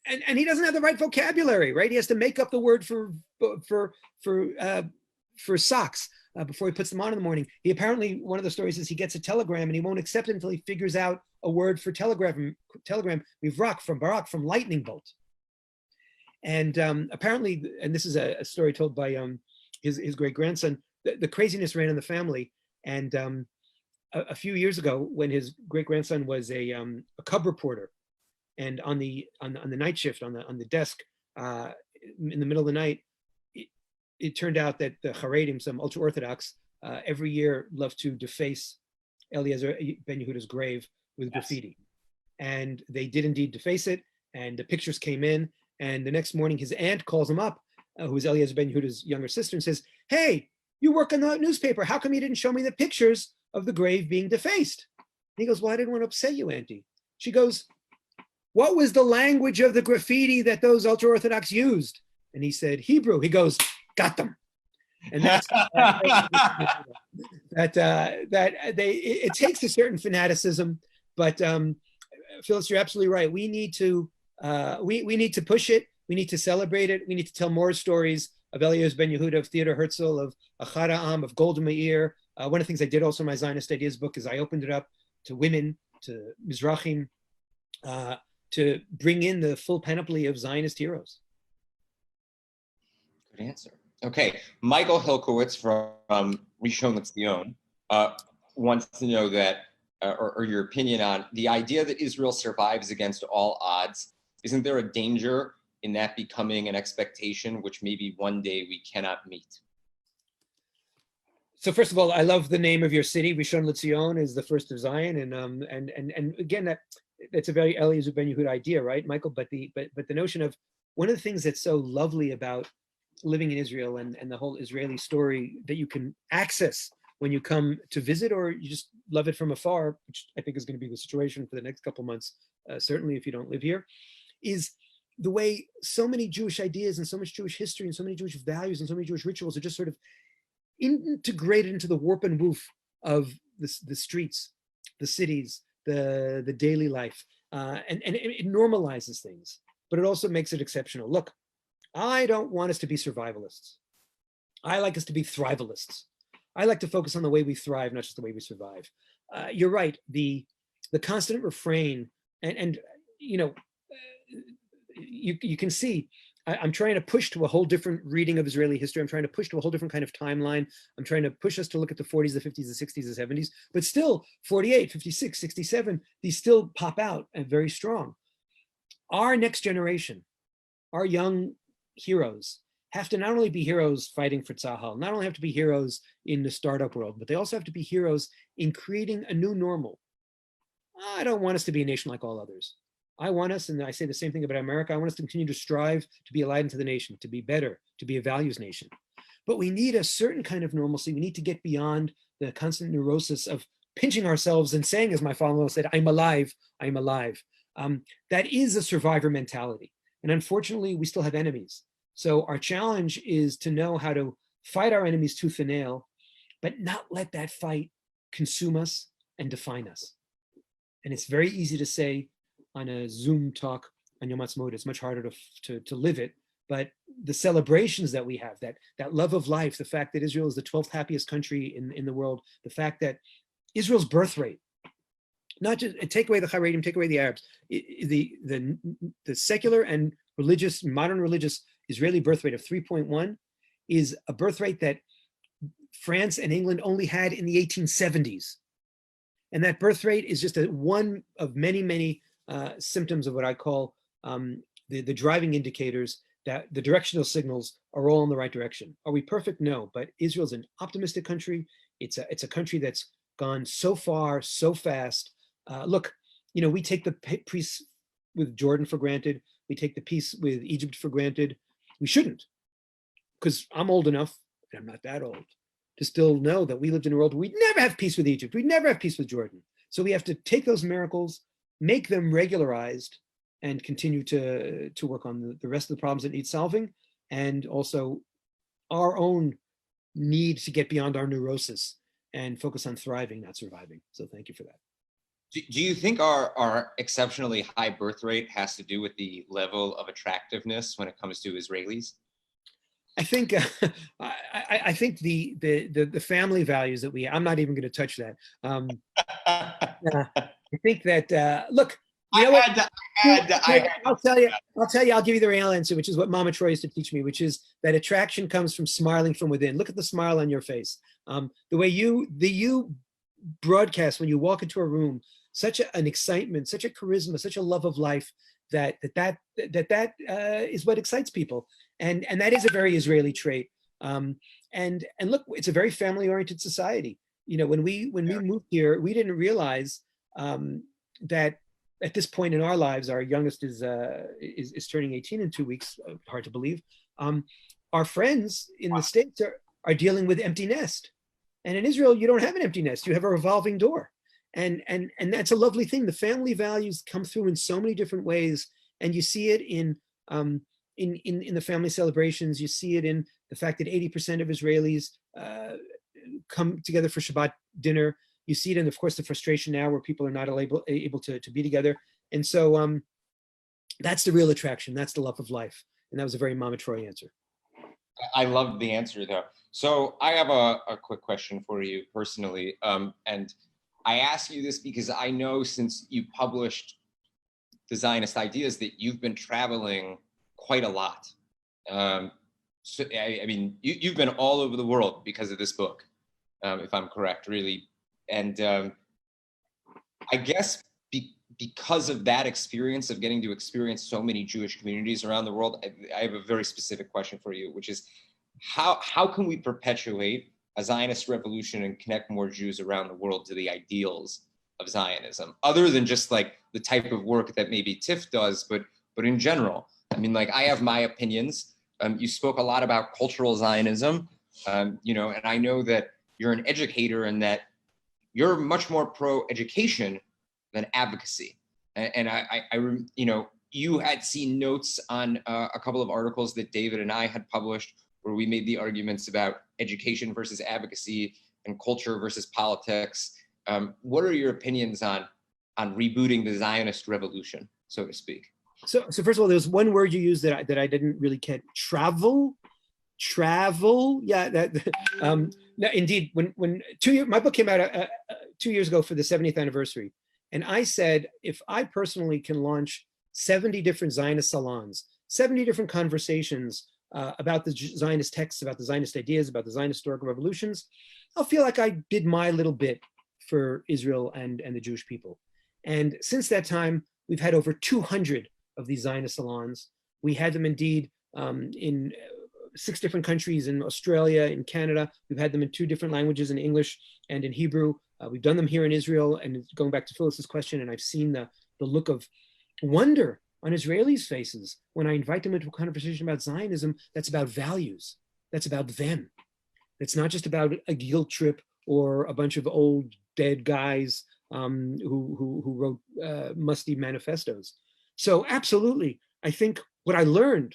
and he doesn't have the right vocabulary, right? He has to make up the word for socks before he puts them on in the morning. He apparently, one of the stories is he gets a telegram and he won't accept it until he figures out a word for telegram, mivrak, from barak, from lightning bolt. And apparently, and this is a story told by his great grandson, the craziness ran in the family. And a few years ago, when his great grandson was a cub reporter, and on the night shift on the desk in the middle of the night, it turned out that the Haredim, some ultra-Orthodox, every year love to deface Eliezer ben Yehuda's grave with graffiti. And they did indeed deface it, and the pictures came in, and the next morning his aunt calls him up, who is Eliezer ben Yehuda's younger sister, and says, "Hey, you work on the newspaper. How come you didn't show me the pictures of the grave being defaced?" And he goes, "Well, I didn't want to upset you, Auntie." She goes, "What was the language of the graffiti that those ultra-Orthodox used?" And he said, "Hebrew." He goes, "Got them." And that's it takes a certain fanaticism, but Phyllis, you're absolutely right. We need to we need to push it. We need to celebrate it. We need to tell more stories of Eliezer ben Yehuda, of Theodor Herzl, of Achad Ha'am, of Golda Meir. One of the things I did also in my Zionist Ideas book is I opened it up to women, to Mizrahim, to bring in the full panoply of Zionist heroes. Good answer. Okay, Michael Hilkowitz from Rishon LeZion wants to know that, or your opinion on the idea that Israel survives against all odds. Isn't there a danger in that becoming an expectation which maybe one day we cannot meet? So first of all, I love the name of your city. Rishon LeZion is the first of Zion, and again, that's a very Eliezer ben Yehuda idea, right, Michael? But the notion of one of the things that's so lovely about living in Israel and the whole Israeli story that you can access when you come to visit, or you just love it from afar, which I think is going to be the situation for the next couple of months, certainly if you don't live here, is the way so many Jewish ideas and so much Jewish history and so many Jewish values and so many Jewish rituals are just sort of integrated into the warp and woof of the streets, the cities, the daily life, and it normalizes things, but it also makes it exceptional. Look, I don't want us to be survivalists. I like us to be thrivalists. I like to focus on the way we thrive, not just the way we survive. You're right. The constant refrain, and you know, you can see, I'm trying to push to a whole different reading of Israeli history. I'm trying to push to a whole different kind of timeline. I'm trying to push us to look at the 40s, the 50s, the 60s, the 70s, but still 48, 56, 67, these still pop out and very strong. Our next generation, our young heroes, have to not only be heroes fighting for Tzahal, not only have to be heroes in the startup world, but they also have to be heroes in creating a new normal. I don't want us to be a nation like all others. I want us, and I say the same thing about America, I want us to continue to strive to be a light into the nation, to be better, to be a values nation. But we need a certain kind of normalcy. We need to get beyond the constant neurosis of pinching ourselves and saying, as my father-in-law said, "I'm alive, I'm alive." That is a survivor mentality. And unfortunately, we still have enemies. So our challenge is to know how to fight our enemies tooth and nail, but not let that fight consume us and define us. And it's very easy to say on a Zoom talk on Yom Ha'atzmaut. It's much harder to live it. But the celebrations that we have, that love of life, the fact that Israel is the 12th happiest country in the world, the fact that Israel's birth rate, not just take away the Haredim, take away the Arabs, the secular and religious, modern religious Israeli birth rate of 3.1 is a birth rate that France and England only had in the 1870s. And that birth rate is just one of many, many symptoms of what I call the driving indicators that the directional signals are all in the right direction. Are we perfect? No, but Israel's an optimistic country. It's a country that's gone so far, so fast. Look, you know, we take the peace with Jordan for granted. We take the peace with Egypt for granted. We shouldn't, because I'm old enough, and I'm not that old, to still know that we lived in a world where we'd never have peace with Egypt. We'd never have peace with Jordan. So we have to take those miracles, make them regularized, and continue to work on the rest of the problems that need solving, and also our own need to get beyond our neurosis and focus on thriving, not surviving. So thank you for that. Do you think our exceptionally high birth rate has to do with the level of attractiveness when it comes to Israelis? I think I think the family values that I'm not even going to touch that. I think that look, you know what? I'll tell you. I'll give you the real answer, which is what Mama Troy used to teach me, which is that attraction comes from smiling from within. Look at the smile on your face. The way you broadcast when you walk into a room, such an excitement, such a charisma, such a love of life, that is what excites people, and that is a very Israeli trait. And look, it's a very family-oriented society. When we moved here, we didn't realize that at this point in our lives, our youngest is turning 18 in 2 weeks. Hard to believe. Our friends in the States are dealing with empty nest, and in Israel, you don't have an empty nest. You have a revolving door, and that's a lovely thing. The family values come through in so many different ways, and you see it in the family celebrations. You see it in the fact that 80% of Israelis come together for Shabbat dinner. You see it in, of course, the frustration now where people are not able to be together. And so that's the real attraction. That's the love of life. And that was a very Mama Troy answer. I love the answer, though. So I have a quick question for you personally. And I ask you this because I know since you published the Zionist ideas that you've been traveling quite a lot. So, I mean, you've been all over the world because of this book, if I'm correct, really. And I guess because of that experience of getting to experience so many Jewish communities around the world, I have a very specific question for you, which is how can we perpetuate a Zionist revolution and connect more Jews around the world to the ideals of Zionism, other than just like the type of work that maybe TIFF does, but in general? I mean, like, I have my opinions. You spoke a lot about cultural Zionism, and I know that you're an educator and that you're much more pro-education than advocacy. And you had seen notes on a couple of articles that David and I had published where we made the arguments about education versus advocacy and culture versus politics. What are your opinions on rebooting the Zionist revolution, so to speak? So first of all, there's one word you used that I didn't really get. Travel. Yeah, no, indeed. When my book came out 2 years ago for the 70th anniversary, and I said, if I personally can launch 70 different Zionist salons, 70 different conversations about the Zionist texts, about the Zionist ideas, about the Zionist historical revolutions, I'll feel like I did my little bit for Israel and the Jewish people. And since that time, we've had over 200 of these Zionist salons. We had them indeed in 6 different countries, in Australia, in Canada. We've had them in 2 different languages, in English and in Hebrew. We've done them here in Israel. And going back to Phyllis's question, and I've seen the look of wonder on Israelis' faces when I invite them into a conversation about Zionism that's about values, that's about them. It's not just about a guilt trip or a bunch of old dead guys who wrote musty manifestos. So absolutely, I think what I learned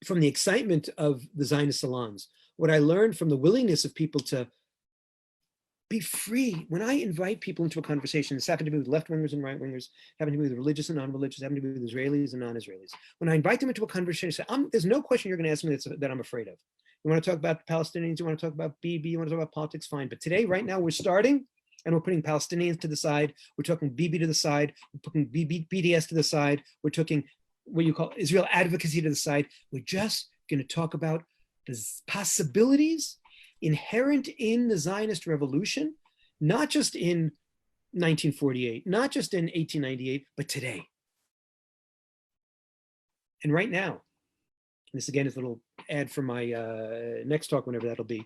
from the excitement of the Zionist salons, what I learned from the willingness of people to be free. When I invite people into a conversation, it's happened to be with left-wingers and right-wingers, happened to be with religious and non-religious, happened to be with Israelis and non-Israelis. When I invite them into a conversation, I say, there's no question you're going to ask me that I'm afraid of. You want to talk about the Palestinians, you want to talk about Bibi, you want to talk about politics, fine. But today, right now, we're starting and we're putting Palestinians to the side. We're talking Bibi to the side. We're putting BDS to the side. We're talking what you call Israel advocacy to the side. We're just going to talk about the possibilities inherent in the Zionist revolution, not just in 1948, not just in 1898, but today. And right now, this again is a little ad for my next talk, whenever that'll be,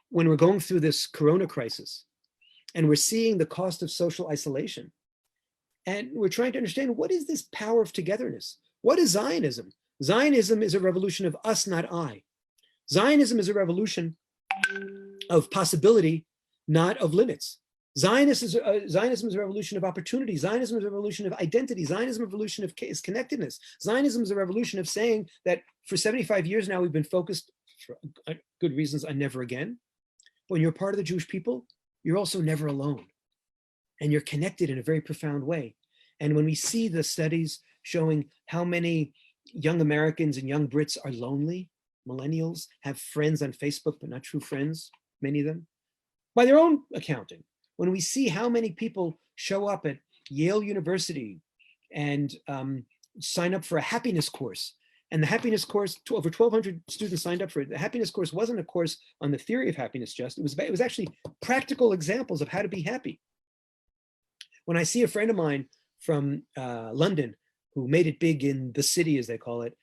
when we're going through this Corona crisis and we're seeing the cost of social isolation, and we're trying to understand, what is this power of togetherness? What is Zionism? Zionism is a revolution of us, not I. Zionism is a revolution of possibility, not of limits. Zionism is a revolution of opportunity. Zionism is a revolution of identity. Zionism is a revolution is connectedness. Zionism is a revolution of saying that for 75 years now, we've been focused, for good reasons, on never again. When you're part of the Jewish people, you're also never alone. And you're connected in a very profound way. And when we see the studies showing how many young Americans and young Brits are lonely, millennials have friends on Facebook, but not true friends, many of them, by their own accounting. When we see how many people show up at Yale University and sign up for a happiness course, and the happiness course, over 1,200 students signed up for it. The happiness course wasn't a course on the theory of happiness, just, it was actually practical examples of how to be happy. When I see a friend of mine from London who made it big in the city, as they call it,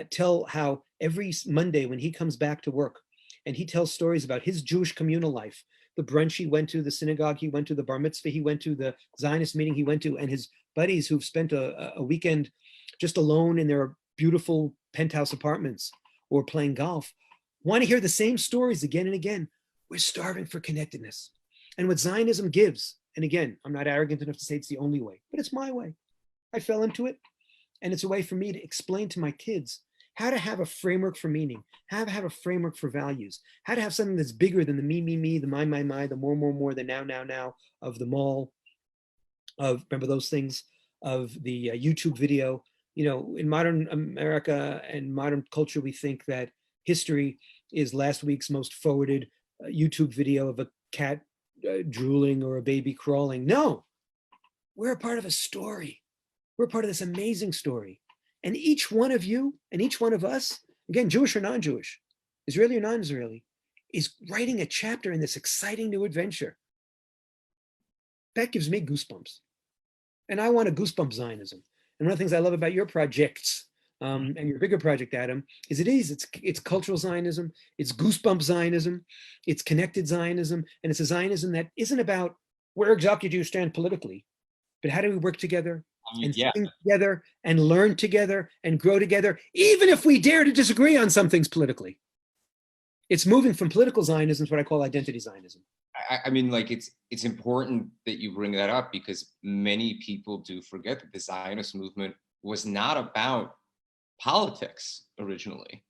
tell how every Monday when he comes back to work and he tells stories about his Jewish communal life, the brunch he went to, the synagogue he went to, the bar mitzvah he went to, the Zionist meeting he went to, and his buddies who've spent a weekend just alone in their beautiful penthouse apartments or playing golf, want to hear the same stories again and again. We're starving for connectedness. And what Zionism gives, and again, I'm not arrogant enough to say it's the only way, but it's my way. I fell into it. And it's a way for me to explain to my kids how to have a framework for meaning, how to have a framework for values, how to have something that's bigger than the me, the my, the more, the now of the mall, of, remember those things, of the YouTube video. You know, in modern America and modern culture, we think that history is last week's most forwarded YouTube video of a cat drooling or a baby crawling. No, we're a part of a story. We're part of this amazing story. And each one of you and each one of us, again, Jewish or non-Jewish, Israeli or non-Israeli, is writing a chapter in this exciting new adventure. That gives me goosebumps. And I want a goosebump Zionism. And one of the things I love about your projects and your bigger project, Adam, is it's cultural Zionism, it's goosebump Zionism, it's connected Zionism, and it's a Zionism that isn't about where exactly do you stand politically, but how do we work together and think together and learn together and grow together, even if we dare to disagree on some things politically. It's moving from political Zionism to what I call identity Zionism. I mean, like, it's important that you bring that up, because many people do forget that the Zionist movement was not about politics originally.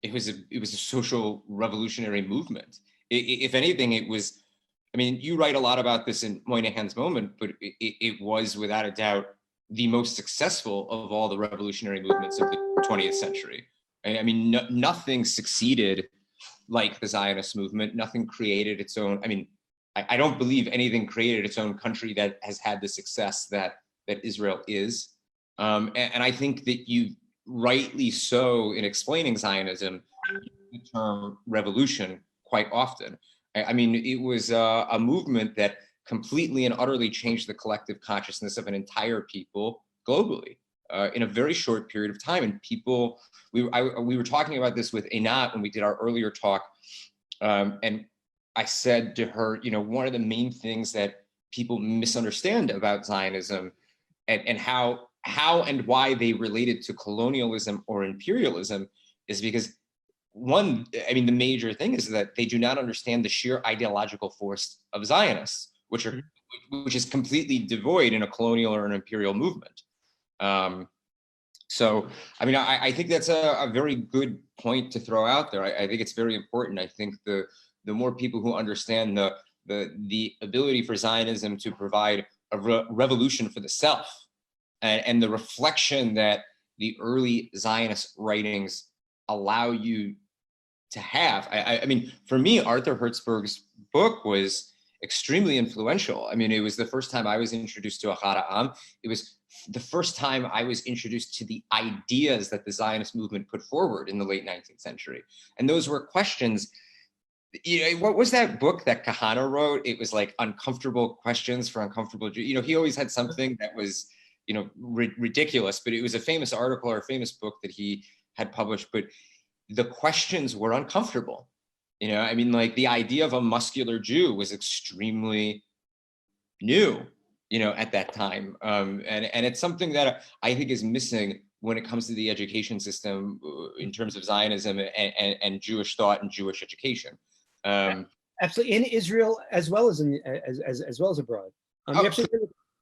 It was a social revolutionary movement. If anything, it was, I mean, you write a lot about this in Moynihan's Moment, but it was without a doubt the most successful of all the revolutionary movements of the 20th century. I mean, nothing succeeded like the Zionist movement. Nothing created its own, I mean, I don't believe anything created its own country that has had the success that Israel is. And I think that you rightly so in explaining Zionism, the term revolution quite often. I mean, it was a movement that completely and utterly changed the collective consciousness of an entire people globally in a very short period of time. And people, we were talking about this with Einat when we did our earlier talk, and I said to her, you know, one of the main things that people misunderstand about Zionism and how and why they related to colonialism or imperialism is because, one, I mean, the major thing is that they do not understand the sheer ideological force of Zionists, which is completely devoid in a colonial or an imperial movement. So, I mean, I think that's a very good point to throw out there. I think it's very important. I think the more people who understand the ability for Zionism to provide a revolution for the self, and the reflection that the early Zionist writings allow you to have. I mean, for me, Arthur Hertzberg's book was extremely influential. I mean, it was the first time I was introduced to Ahad Ha'am. It was the first time I was introduced to the ideas that the Zionist movement put forward in the late 19th century. And those were questions. You know, what was that book that Kahana wrote? It was like Uncomfortable Questions for Uncomfortable Jews. You know, he always had something that was, you know, ridiculous, but it was a famous article or a famous book that he had published, but the questions were uncomfortable. You know, I mean, like, the idea of a muscular Jew was extremely new, you know, at that time. And it's something that I think is missing when it comes to the education system in terms of Zionism and Jewish thought and Jewish education. Absolutely, in Israel as well as as well as abroad.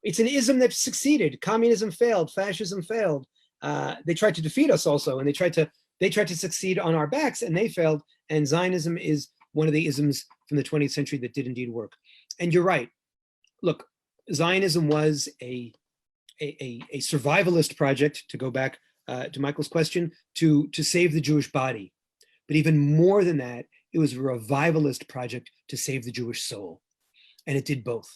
It's an ism that succeeded. Communism failed. Fascism failed. They tried to defeat us also, and they tried to succeed on our backs, and they failed. And Zionism is one of the isms from the 20th century that did indeed work. And you're right. Look, Zionism was a survivalist project, to go back to Michael's question, to save the Jewish body. But even more than that, it was a revivalist project to save the Jewish soul. And it did both.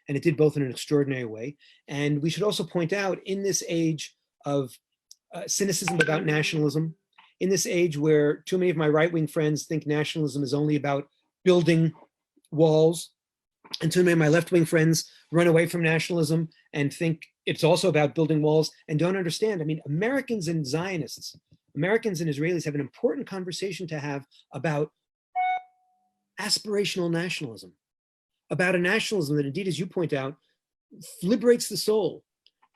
And it did both in an extraordinary way. And we should also point out, in this age of cynicism about nationalism, in this age where too many of my right-wing friends think nationalism is only about building walls, and too many of my left-wing friends run away from nationalism and think it's also about building walls and don't understand. I mean, Americans and Zionists Americans and Israelis have an important conversation to have about aspirational nationalism, about a nationalism that indeed, as you point out, liberates the soul,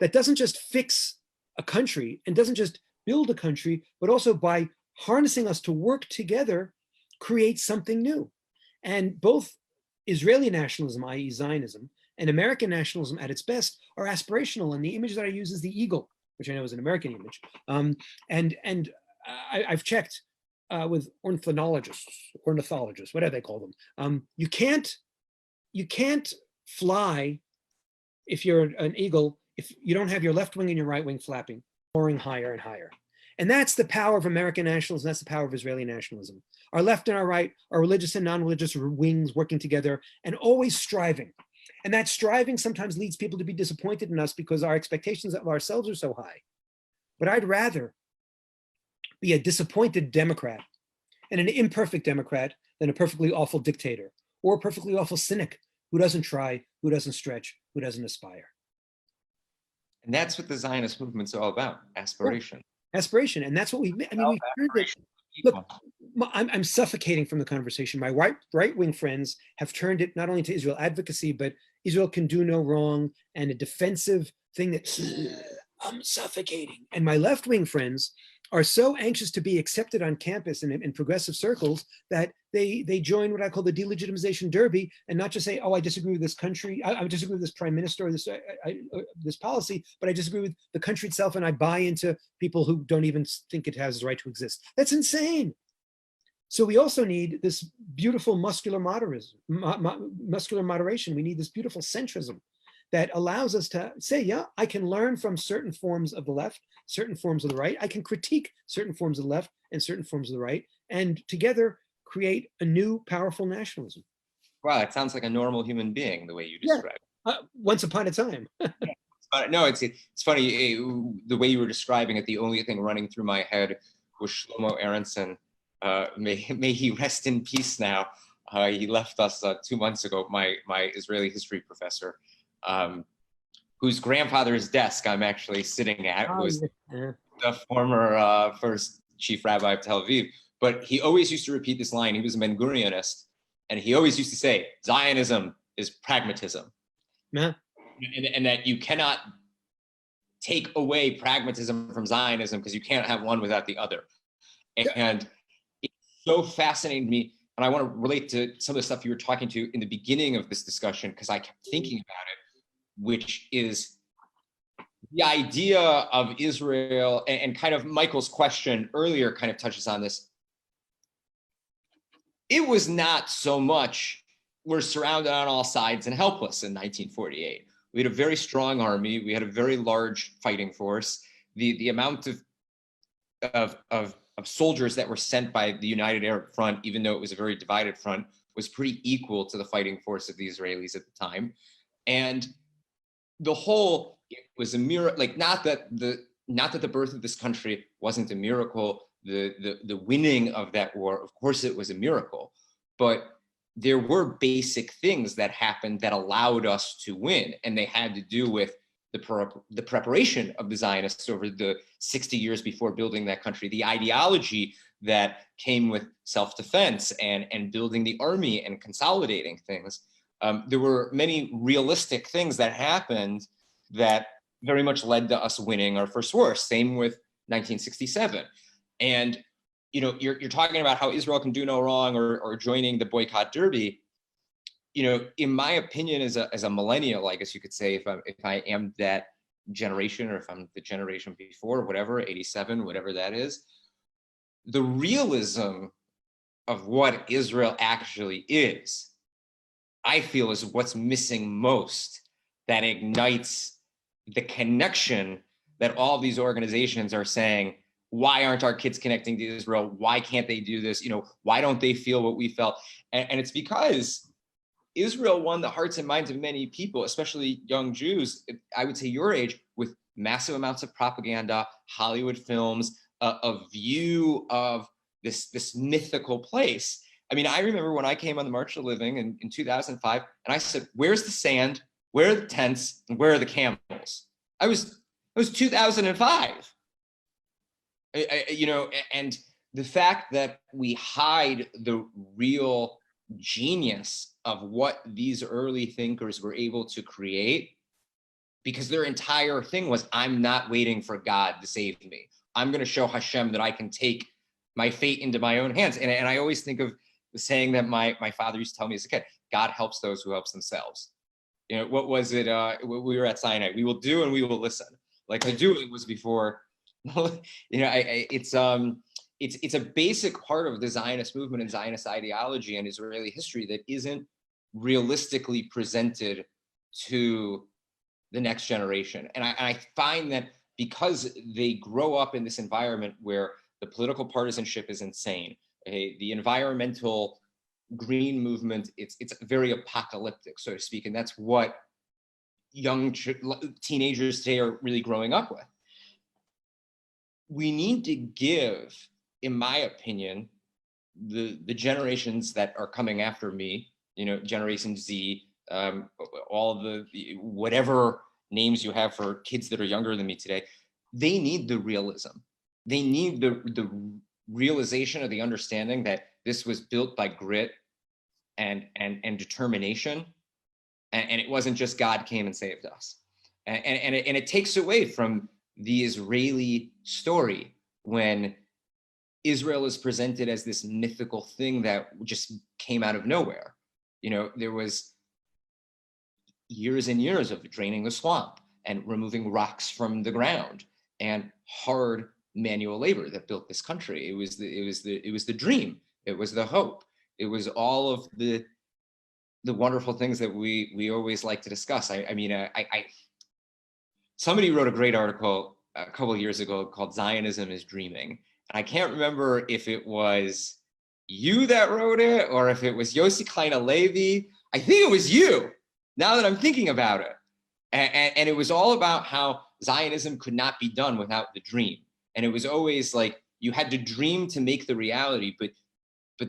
that doesn't just fix a country and doesn't just build a country, but also by harnessing us to work together, create something new. And both Israeli nationalism, i.e. Zionism, and American nationalism at its best are aspirational. And the image that I use is the eagle, which I know is an American image. I've checked with ornithologists, whatever they call them. You can't fly if you're an eagle if you don't have your left wing and your right wing flapping, soaring higher and higher. And that's the power of American nationalism. That's the power of Israeli nationalism. Our left and our right, our religious and non-religious wings working together and always striving. And that striving sometimes leads people to be disappointed in us because our expectations of ourselves are so high. But I'd rather be a disappointed Democrat and an imperfect Democrat than a perfectly awful dictator or a perfectly awful cynic who doesn't try, who doesn't stretch, who doesn't aspire. And that's what the Zionist movement's all about, aspiration. Aspiration, and that's what we turned it. Look, I'm suffocating from the conversation. My right-wing friends have turned it not only to Israel advocacy, but Israel can do no wrong and a defensive thing that I'm suffocating. And my left-wing friends are so anxious to be accepted on campus and in progressive circles that they join what I call the delegitimization derby, and not just say, oh, I disagree with this country, I disagree with this prime minister or this policy, but I disagree with the country itself, and I buy into people who don't even think it has the right to exist. That's insane. So we also need this beautiful muscular moderation. We need this beautiful centrism that allows us to say, yeah, I can learn from certain forms of the left, certain forms of the right. I can critique certain forms of the left and certain forms of the right, and together create a new powerful nationalism. Wow, it sounds like a normal human being, the way you describe it. Once upon a time. No, it's funny, the way you were describing it, the only thing running through my head was Shlomo Aronson. May he rest in peace now. He left us 2 months ago, my Israeli history professor. Whose grandfather's desk I'm actually sitting at, was the former first chief rabbi of Tel Aviv. But he always used to repeat this line. He was a Ben Gurionist, and he always used to say, Zionism is pragmatism. Yeah. And that you cannot take away pragmatism from Zionism because you can't have one without the other. And it so fascinated me. And I want to relate to some of the stuff you were talking to in the beginning of this discussion, because I kept thinking about it, which is the idea of Israel, and kind of Michael's question earlier kind of touches on this. It was not so much we're surrounded on all sides and helpless in 1948. We had a very strong army. We had a very large fighting force. The amount of soldiers that were sent by the United Arab Front, even though it was a very divided front, was pretty equal to the fighting force of the Israelis at the time. And the whole, it was a miracle, like not that the birth of this country wasn't a miracle, the winning of that war, of course it was a miracle, but there were basic things that happened that allowed us to win, and they had to do with the preparation of the Zionists over the 60 years before building that country, the ideology that came with self-defense and building the army and consolidating things. There were many realistic things that happened that very much led to us winning our first war. Same with 1967. And you're talking about how Israel can do no wrong or joining the boycott derby. In my opinion, as a millennial, I guess you could say, if I am that generation, or if I'm the generation before, whatever, 87, whatever that is, the realism of what Israel actually is, I feel, is what's missing most, that ignites the connection that all these organizations are saying, why aren't our kids connecting to Israel? Why can't they do this? Why don't they feel what we felt? And it's because Israel won the hearts and minds of many people, especially young Jews, I would say your age, with massive amounts of propaganda, Hollywood films, a view of this mythical place. I mean, I remember when I came on the March of the Living in 2005, and I said, where's the sand? Where are the tents? And where are the camels? It was 2005. And the fact that we hide the real genius of what these early thinkers were able to create, because their entire thing was, I'm not waiting for God to save me. I'm going to show Hashem that I can take my fate into my own hands. And I always think of the saying that my father used to tell me as a kid: God helps those who helps themselves. What was it? We were at Sinai. We will do and we will listen. Like, the doing was before. It's a basic part of the Zionist movement and Zionist ideology and Israeli history that isn't realistically presented to the next generation. And I find that because they grow up in this environment where the political partisanship is insane, the environmental green movement, it's very apocalyptic, so to speak. And that's what young teenagers today are really growing up with. We need to give, in my opinion, the generations that are coming after me, Generation Z, all of the whatever names you have for kids that are younger than me today, they need the realism. They need the realization of the understanding that this was built by grit and determination, and it wasn't just God came and saved us. And it takes away from the Israeli story when Israel is presented as this mythical thing that just came out of nowhere. There was years and years of draining the swamp and removing rocks from the ground and hard manual labor that built this country. It was the dream. It was the hope. It was all of the wonderful things that we always like to discuss. Somebody wrote a great article a couple of years ago called "Zionism is Dreaming." And I can't remember if it was you that wrote it or if it was Yossi Klein Halevi. I think it was you, now that I'm thinking about it. And it was all about how Zionism could not be done without the dream. And it was always like you had to dream to make the reality, but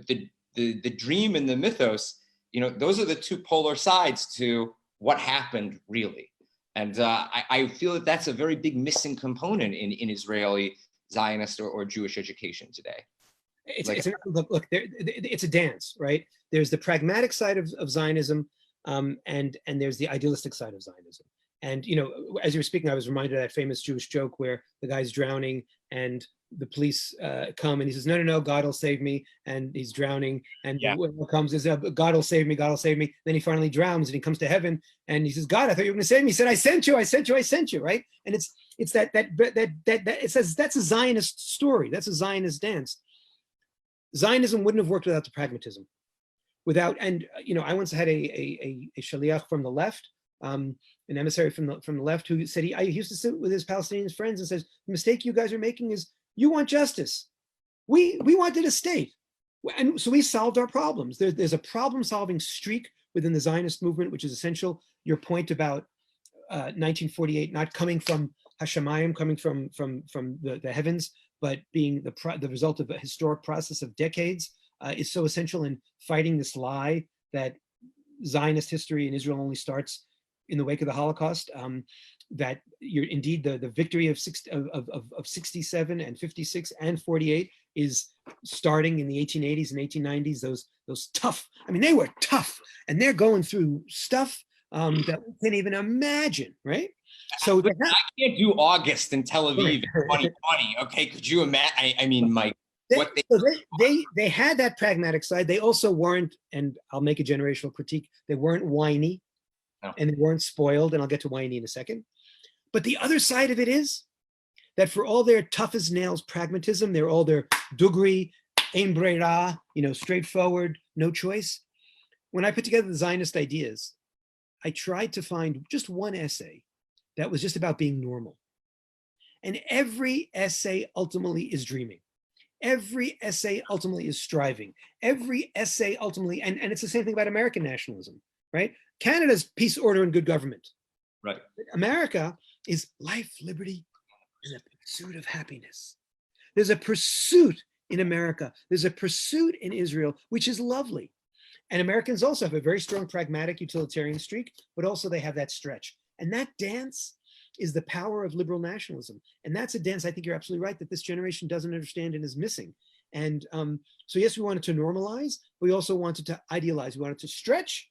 the dream and the mythos, those are the two polar sides to what happened really. And I feel that that's a very big missing component in Israeli Zionist or Jewish education today. It's a dance, right? There's the pragmatic side of Zionism, and there's the idealistic side of Zionism. And as you were speaking, I was reminded of that famous Jewish joke where the guy's drowning and the police come and he says, no, God will save me, and he's drowning, and what comes is God will save me, God will save me. Then he finally drowns and he comes to heaven and he says, God, I thought you were going to save me. He said, I sent you, right? And it's that it says that's a Zionist story, that's a Zionist dance. Zionism wouldn't have worked without the pragmatism. I once had a shaliach from the left, an emissary from the left, who said he used to sit with his Palestinian friends and says, the mistake you guys are making is you want justice. We wanted a state. And so we solved our problems. There's a problem-solving streak within the Zionist movement, which is essential. Your point about 1948 not coming from Hashemayim, coming from the heavens, but being the result of a historic process of decades, is so essential in fighting this lie that Zionist history in Israel only starts in the wake of the Holocaust. That indeed the victory of 67 and 56 and 48 is starting in the 1880s and 1890s. Those tough, they were tough, and they're going through stuff that we can't even imagine, right? So I can't do August in Tel Aviv in 2020. Okay, could you imagine? Mike, they had that pragmatic side. They also weren't, and I'll make a generational critique, they weren't whiny, and they weren't spoiled, and I'll get to whiny in a second. But the other side of it is that for all their tough as nails pragmatism, they're all their dugri, ein breira, straightforward, no choice. When I put together the Zionist ideas, I tried to find just one essay that was just about being normal. And every essay ultimately is dreaming. Every essay ultimately is striving. Every essay ultimately, and it's the same thing about American nationalism, right? Canada's peace, order, and good government. Right. America is life, liberty, and the pursuit of happiness. There's a pursuit in America. There's a pursuit in Israel, which is lovely. And Americans also have a very strong pragmatic utilitarian streak, but also they have that stretch. And that dance is the power of liberal nationalism. And that's a dance, I think you're absolutely right, that this generation doesn't understand and is missing. And so yes, we wanted to normalize, but we also wanted to idealize. We wanted to stretch,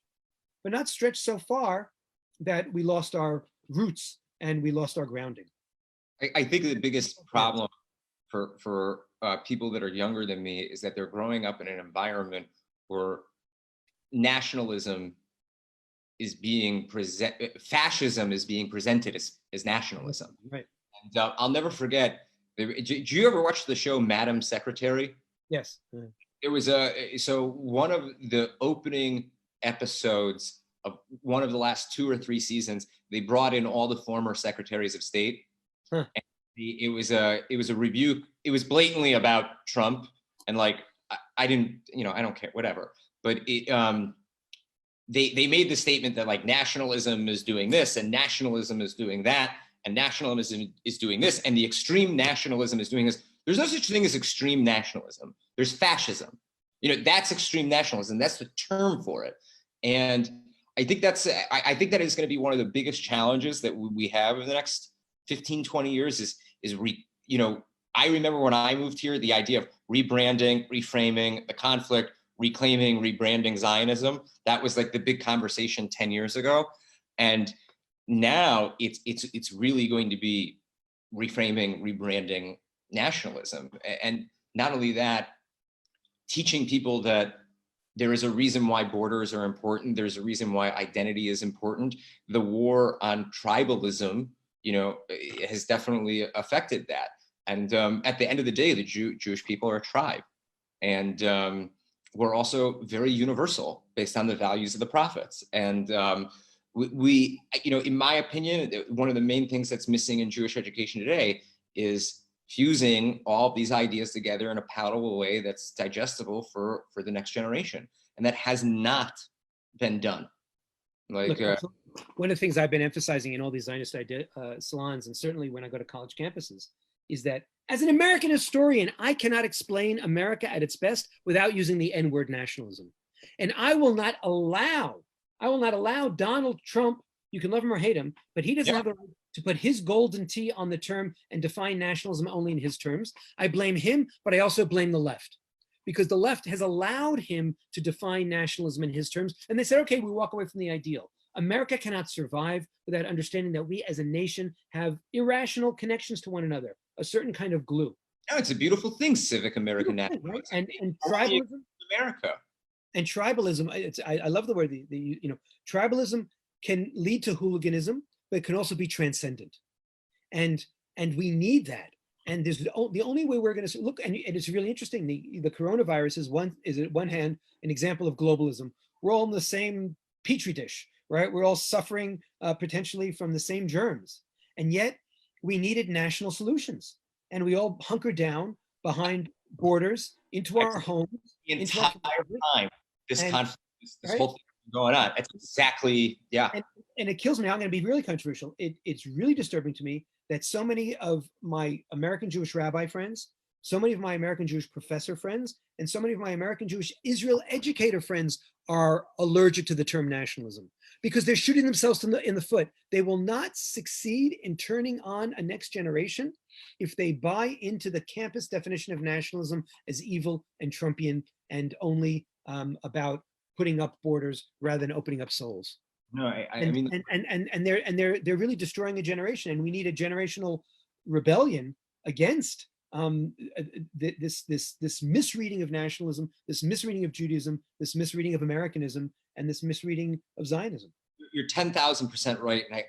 but not stretch so far that we lost our roots and we lost our grounding. I think the biggest problem for people that are younger than me is that they're growing up in an environment where nationalism is being fascism is being presented as nationalism. Right. And I'll never forget. Did you ever watch the show Madam Secretary? Yes. It was one of the opening episodes of one of the last 2 or 3 seasons. They brought in all the former secretaries of state. Huh. And it was a rebuke. It was blatantly about Trump, and like I didn't, I don't care, whatever. But it, they made the statement that like nationalism is doing this and nationalism is doing that and nationalism is doing this and the extreme nationalism is doing this. There's no such thing as extreme nationalism. There's fascism. That's extreme nationalism. That's the term for it. And I think that is going to be one of the biggest challenges that we have in the next 15, 20 years I remember when I moved here, the idea of rebranding, reframing the conflict, reclaiming, rebranding Zionism. That was like the big conversation 10 years ago. And now it's really going to be reframing, rebranding nationalism. And not only that, teaching people that there is a reason why borders are important. There's a reason why identity is important. The war on tribalism, has definitely affected that. And at the end of the day, the Jewish people are a tribe. And we're also very universal based on the values of the prophets. And we, in my opinion, one of the main things that's missing in Jewish education today is fusing all these ideas together in a palatable way that's digestible for the next generation. And that has not been done. Like, one of the things I've been emphasizing in all these Zionist salons, and certainly when I go to college campuses, is that as an American historian, I cannot explain America at its best without using the N-word nationalism. And I will not allow Donald Trump, you can love him or hate him, but he doesn't have the right to put his golden T on the term and define nationalism only in his terms. I blame him, but I also blame the left, because the left has allowed him to define nationalism in his terms. And they said, okay, we walk away from the ideal. America cannot survive without understanding that we as a nation have irrational connections to one another, a certain kind of glue. No, it's a beautiful thing, civic American nationalism. Right? And tribalism. America. And tribalism, I love the word, tribalism can lead to hooliganism, but it can also be transcendent. And we need that. And there's the only way we're going to look, and it's really interesting. The coronavirus is at one hand an example of globalism. We're all in the same petri dish, right? We're all suffering potentially from the same germs, and yet we needed national solutions, and we all hunkered down behind borders into our homes. The entire time this conflict, this whole thing going on. It's exactly, yeah. And it kills me. I'm going to be really controversial. It's really disturbing to me that so many of my American Jewish rabbi friends, so many of my American Jewish professor friends, and so many of my American Jewish Israel educator friends are allergic to the term nationalism, because they're shooting themselves in the foot. They will not succeed in turning on a next generation if they buy into the campus definition of nationalism as evil and Trumpian and only about putting up borders rather than opening up souls. No, I mean, they're really destroying a generation, and we need a generational rebellion against this misreading of nationalism, this misreading of Judaism, this misreading of Americanism, and this misreading of Zionism. You're 10,000% right, and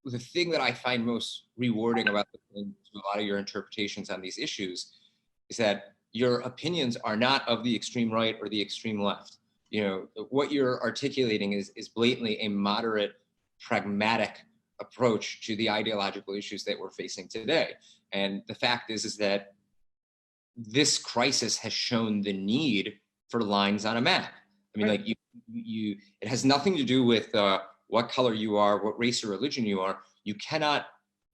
the thing that I find most rewarding about a lot of your interpretations on these issues is that your opinions are not of the extreme right or the extreme left. What you're articulating is blatantly a moderate, pragmatic approach to the ideological issues that we're facing today. And the fact is that this crisis has shown the need for lines on a map. I mean, right. It has nothing to do with what color you are, what race or religion you are. You cannot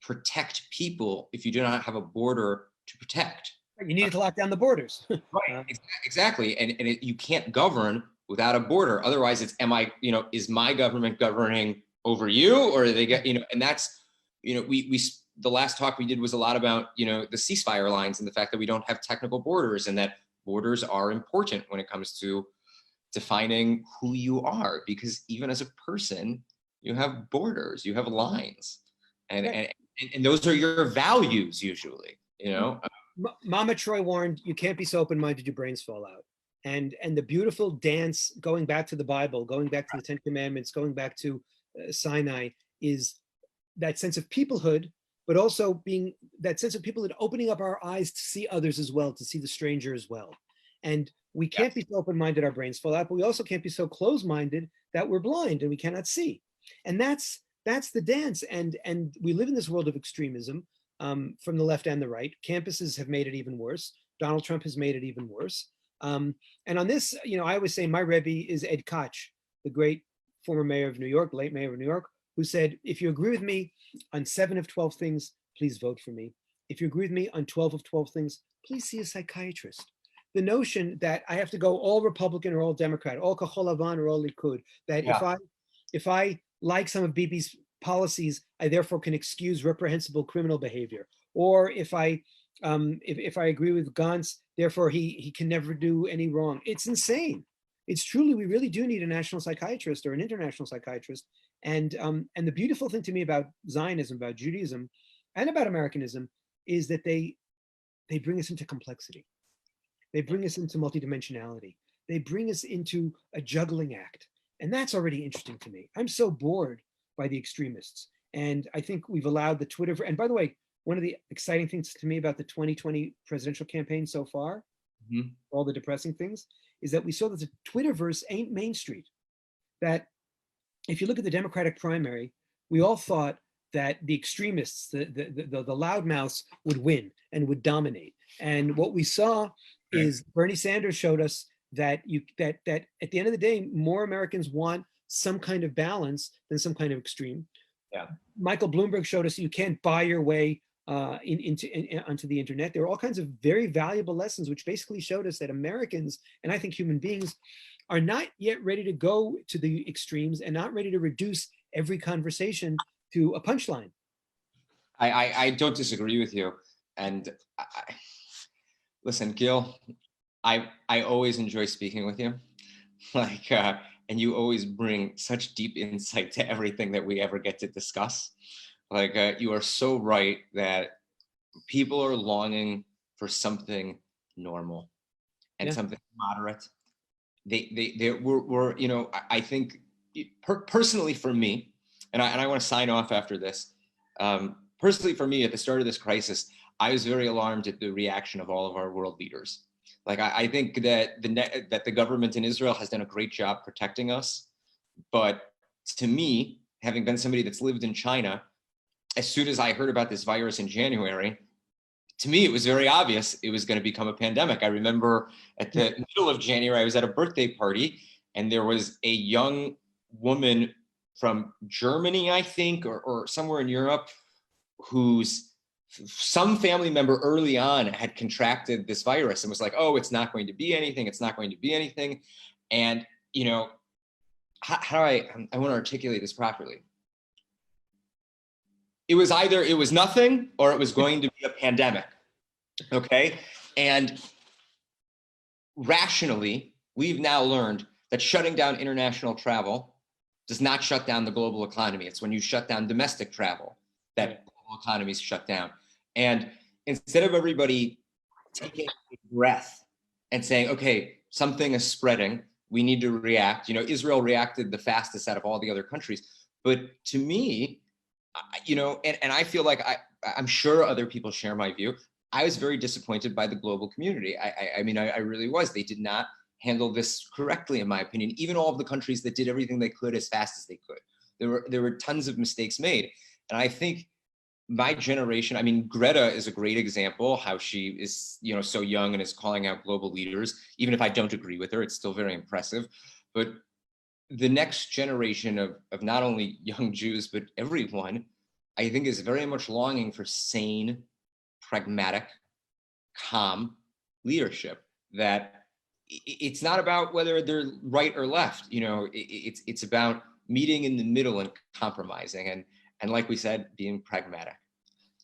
protect people if you do not have a border to protect. You need to lock down the borders. Right, exactly. And you can't govern without a border. Otherwise, is my government governing over you, or they get, and that's the last talk we did was a lot about, the ceasefire lines and the fact that we don't have technical borders, and that borders are important when it comes to defining who you are, because even as a person, you have borders, you have lines, and those are your values usually, Mama Troy warned, you can't be so open-minded your brains fall out. And the beautiful dance, going back to the Bible, going back to the Ten Commandments, going back to Sinai, is that sense of peoplehood, but also being that sense of peoplehood, opening up our eyes to see others as well, to see the stranger as well. And we can't be so open-minded our brains fall out, but we also can't be so closed-minded that we're blind and we cannot see. And that's the dance. And we live in this world of extremism, from the left and the right. Campuses have made it even worse. Donald Trump has made it even worse. And on this, I always say my Rebbe is Ed Koch, the great former mayor of New York, late mayor of New York, who said, if you agree with me on 7 of 12 things, please vote for me. If you agree with me on 12 of 12 things, please see a psychiatrist. The notion that I have to go all Republican or all Democrat, all Kachol Lavan or all Likud, that if I like some of Bibi's policies, I therefore can excuse reprehensible criminal behavior. Or if I agree with Gantz, therefore he can never do any wrong. It's insane. It's truly, we really do need a national psychiatrist or an international psychiatrist. And the beautiful thing to me about Zionism, about Judaism, and about Americanism is that they bring us into complexity. They bring us into multidimensionality. They bring us into a juggling act. And that's already interesting to me. I'm so bored by the extremists. And I think we've allowed the Twitter, and by the way, one of the exciting things to me about the 2020 presidential campaign so far, all the depressing things, is that we saw that the Twitterverse ain't Main Street. That if you look at the Democratic primary, we all thought that the extremists, the loudmouths would win and would dominate. And what we saw is Bernie Sanders showed us that that at the end of the day, more Americans want some kind of balance than some kind of extreme. Yeah. Michael Bloomberg showed us you can't buy your way onto the internet. There are all kinds of very valuable lessons, which basically showed us that Americans, and I think human beings, are not yet ready to go to the extremes and not ready to reduce every conversation to a punchline. I don't disagree with you. And listen, Gil, I always enjoy speaking with you. And you always bring such deep insight to everything that we ever get to discuss. You are so right that people are longing for something normal and something moderate. I think personally for me, and I want to sign off after this. Personally for me, at the start of this crisis, I was very alarmed at the reaction of all of our world leaders. I think that the government in Israel has done a great job protecting us. But to me, having been somebody that's lived in China, as soon as I heard about this virus in January, to me, it was very obvious it was going to become a pandemic. I remember at the middle of January, I was at a birthday party, and there was a young woman from Germany, I think, or somewhere in Europe, whose some family member early on had contracted this virus and was like, oh, it's not going to be anything. It's not going to be anything. And, how do I want to articulate this properly. It was either it was nothing or it was going to be a pandemic. Okay. And rationally, we've now learned that shutting down international travel does not shut down the global economy. It's when you shut down domestic travel that global economies shut down. And instead of everybody taking a breath and saying, okay, something is spreading, we need to react. Israel reacted the fastest out of all the other countries. But to me, and I feel like I'm sure other people share my view. I was very disappointed by the global community. I really was. They did not handle this correctly, in my opinion. Even all of the countries that did everything they could as fast as they could. There were tons of mistakes made. And I think my generation, Greta is a great example, how she is, so young and is calling out global leaders. Even if I don't agree with her, it's still very impressive. But the next generation of not only young Jews, but everyone, I think, is very much longing for sane, pragmatic, calm leadership. That it's not about whether they're right or left. It's about meeting in the middle and compromising. And like we said, being pragmatic.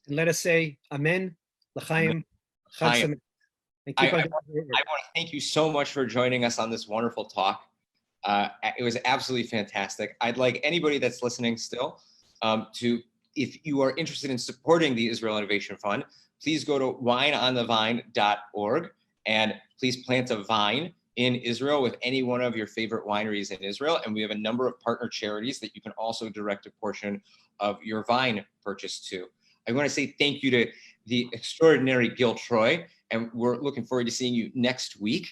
And let us say Amen, L'chaim, Chag Chaim. Sameach. And keep on doing great work. I want to thank you so much for joining us on this wonderful talk. It was absolutely fantastic. I'd like anybody that's listening still if you are interested in supporting the Israel Innovation Fund, please go to wineonthevine.org and please plant a vine in Israel with any one of your favorite wineries in Israel. And we have a number of partner charities that you can also direct a portion of your vine purchase to. I want to say thank you to the extraordinary Gil Troy, and we're looking forward to seeing you next week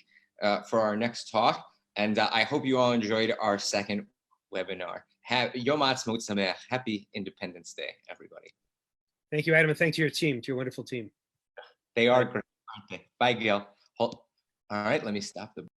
for our next talk. And I hope you all enjoyed our second webinar. Yom Ha'atzmaut Sameach. Happy Independence Day, everybody. Thank you, Adam, and thanks to your team, to your wonderful team. They are great. Bye, Gil. All right, let me stop the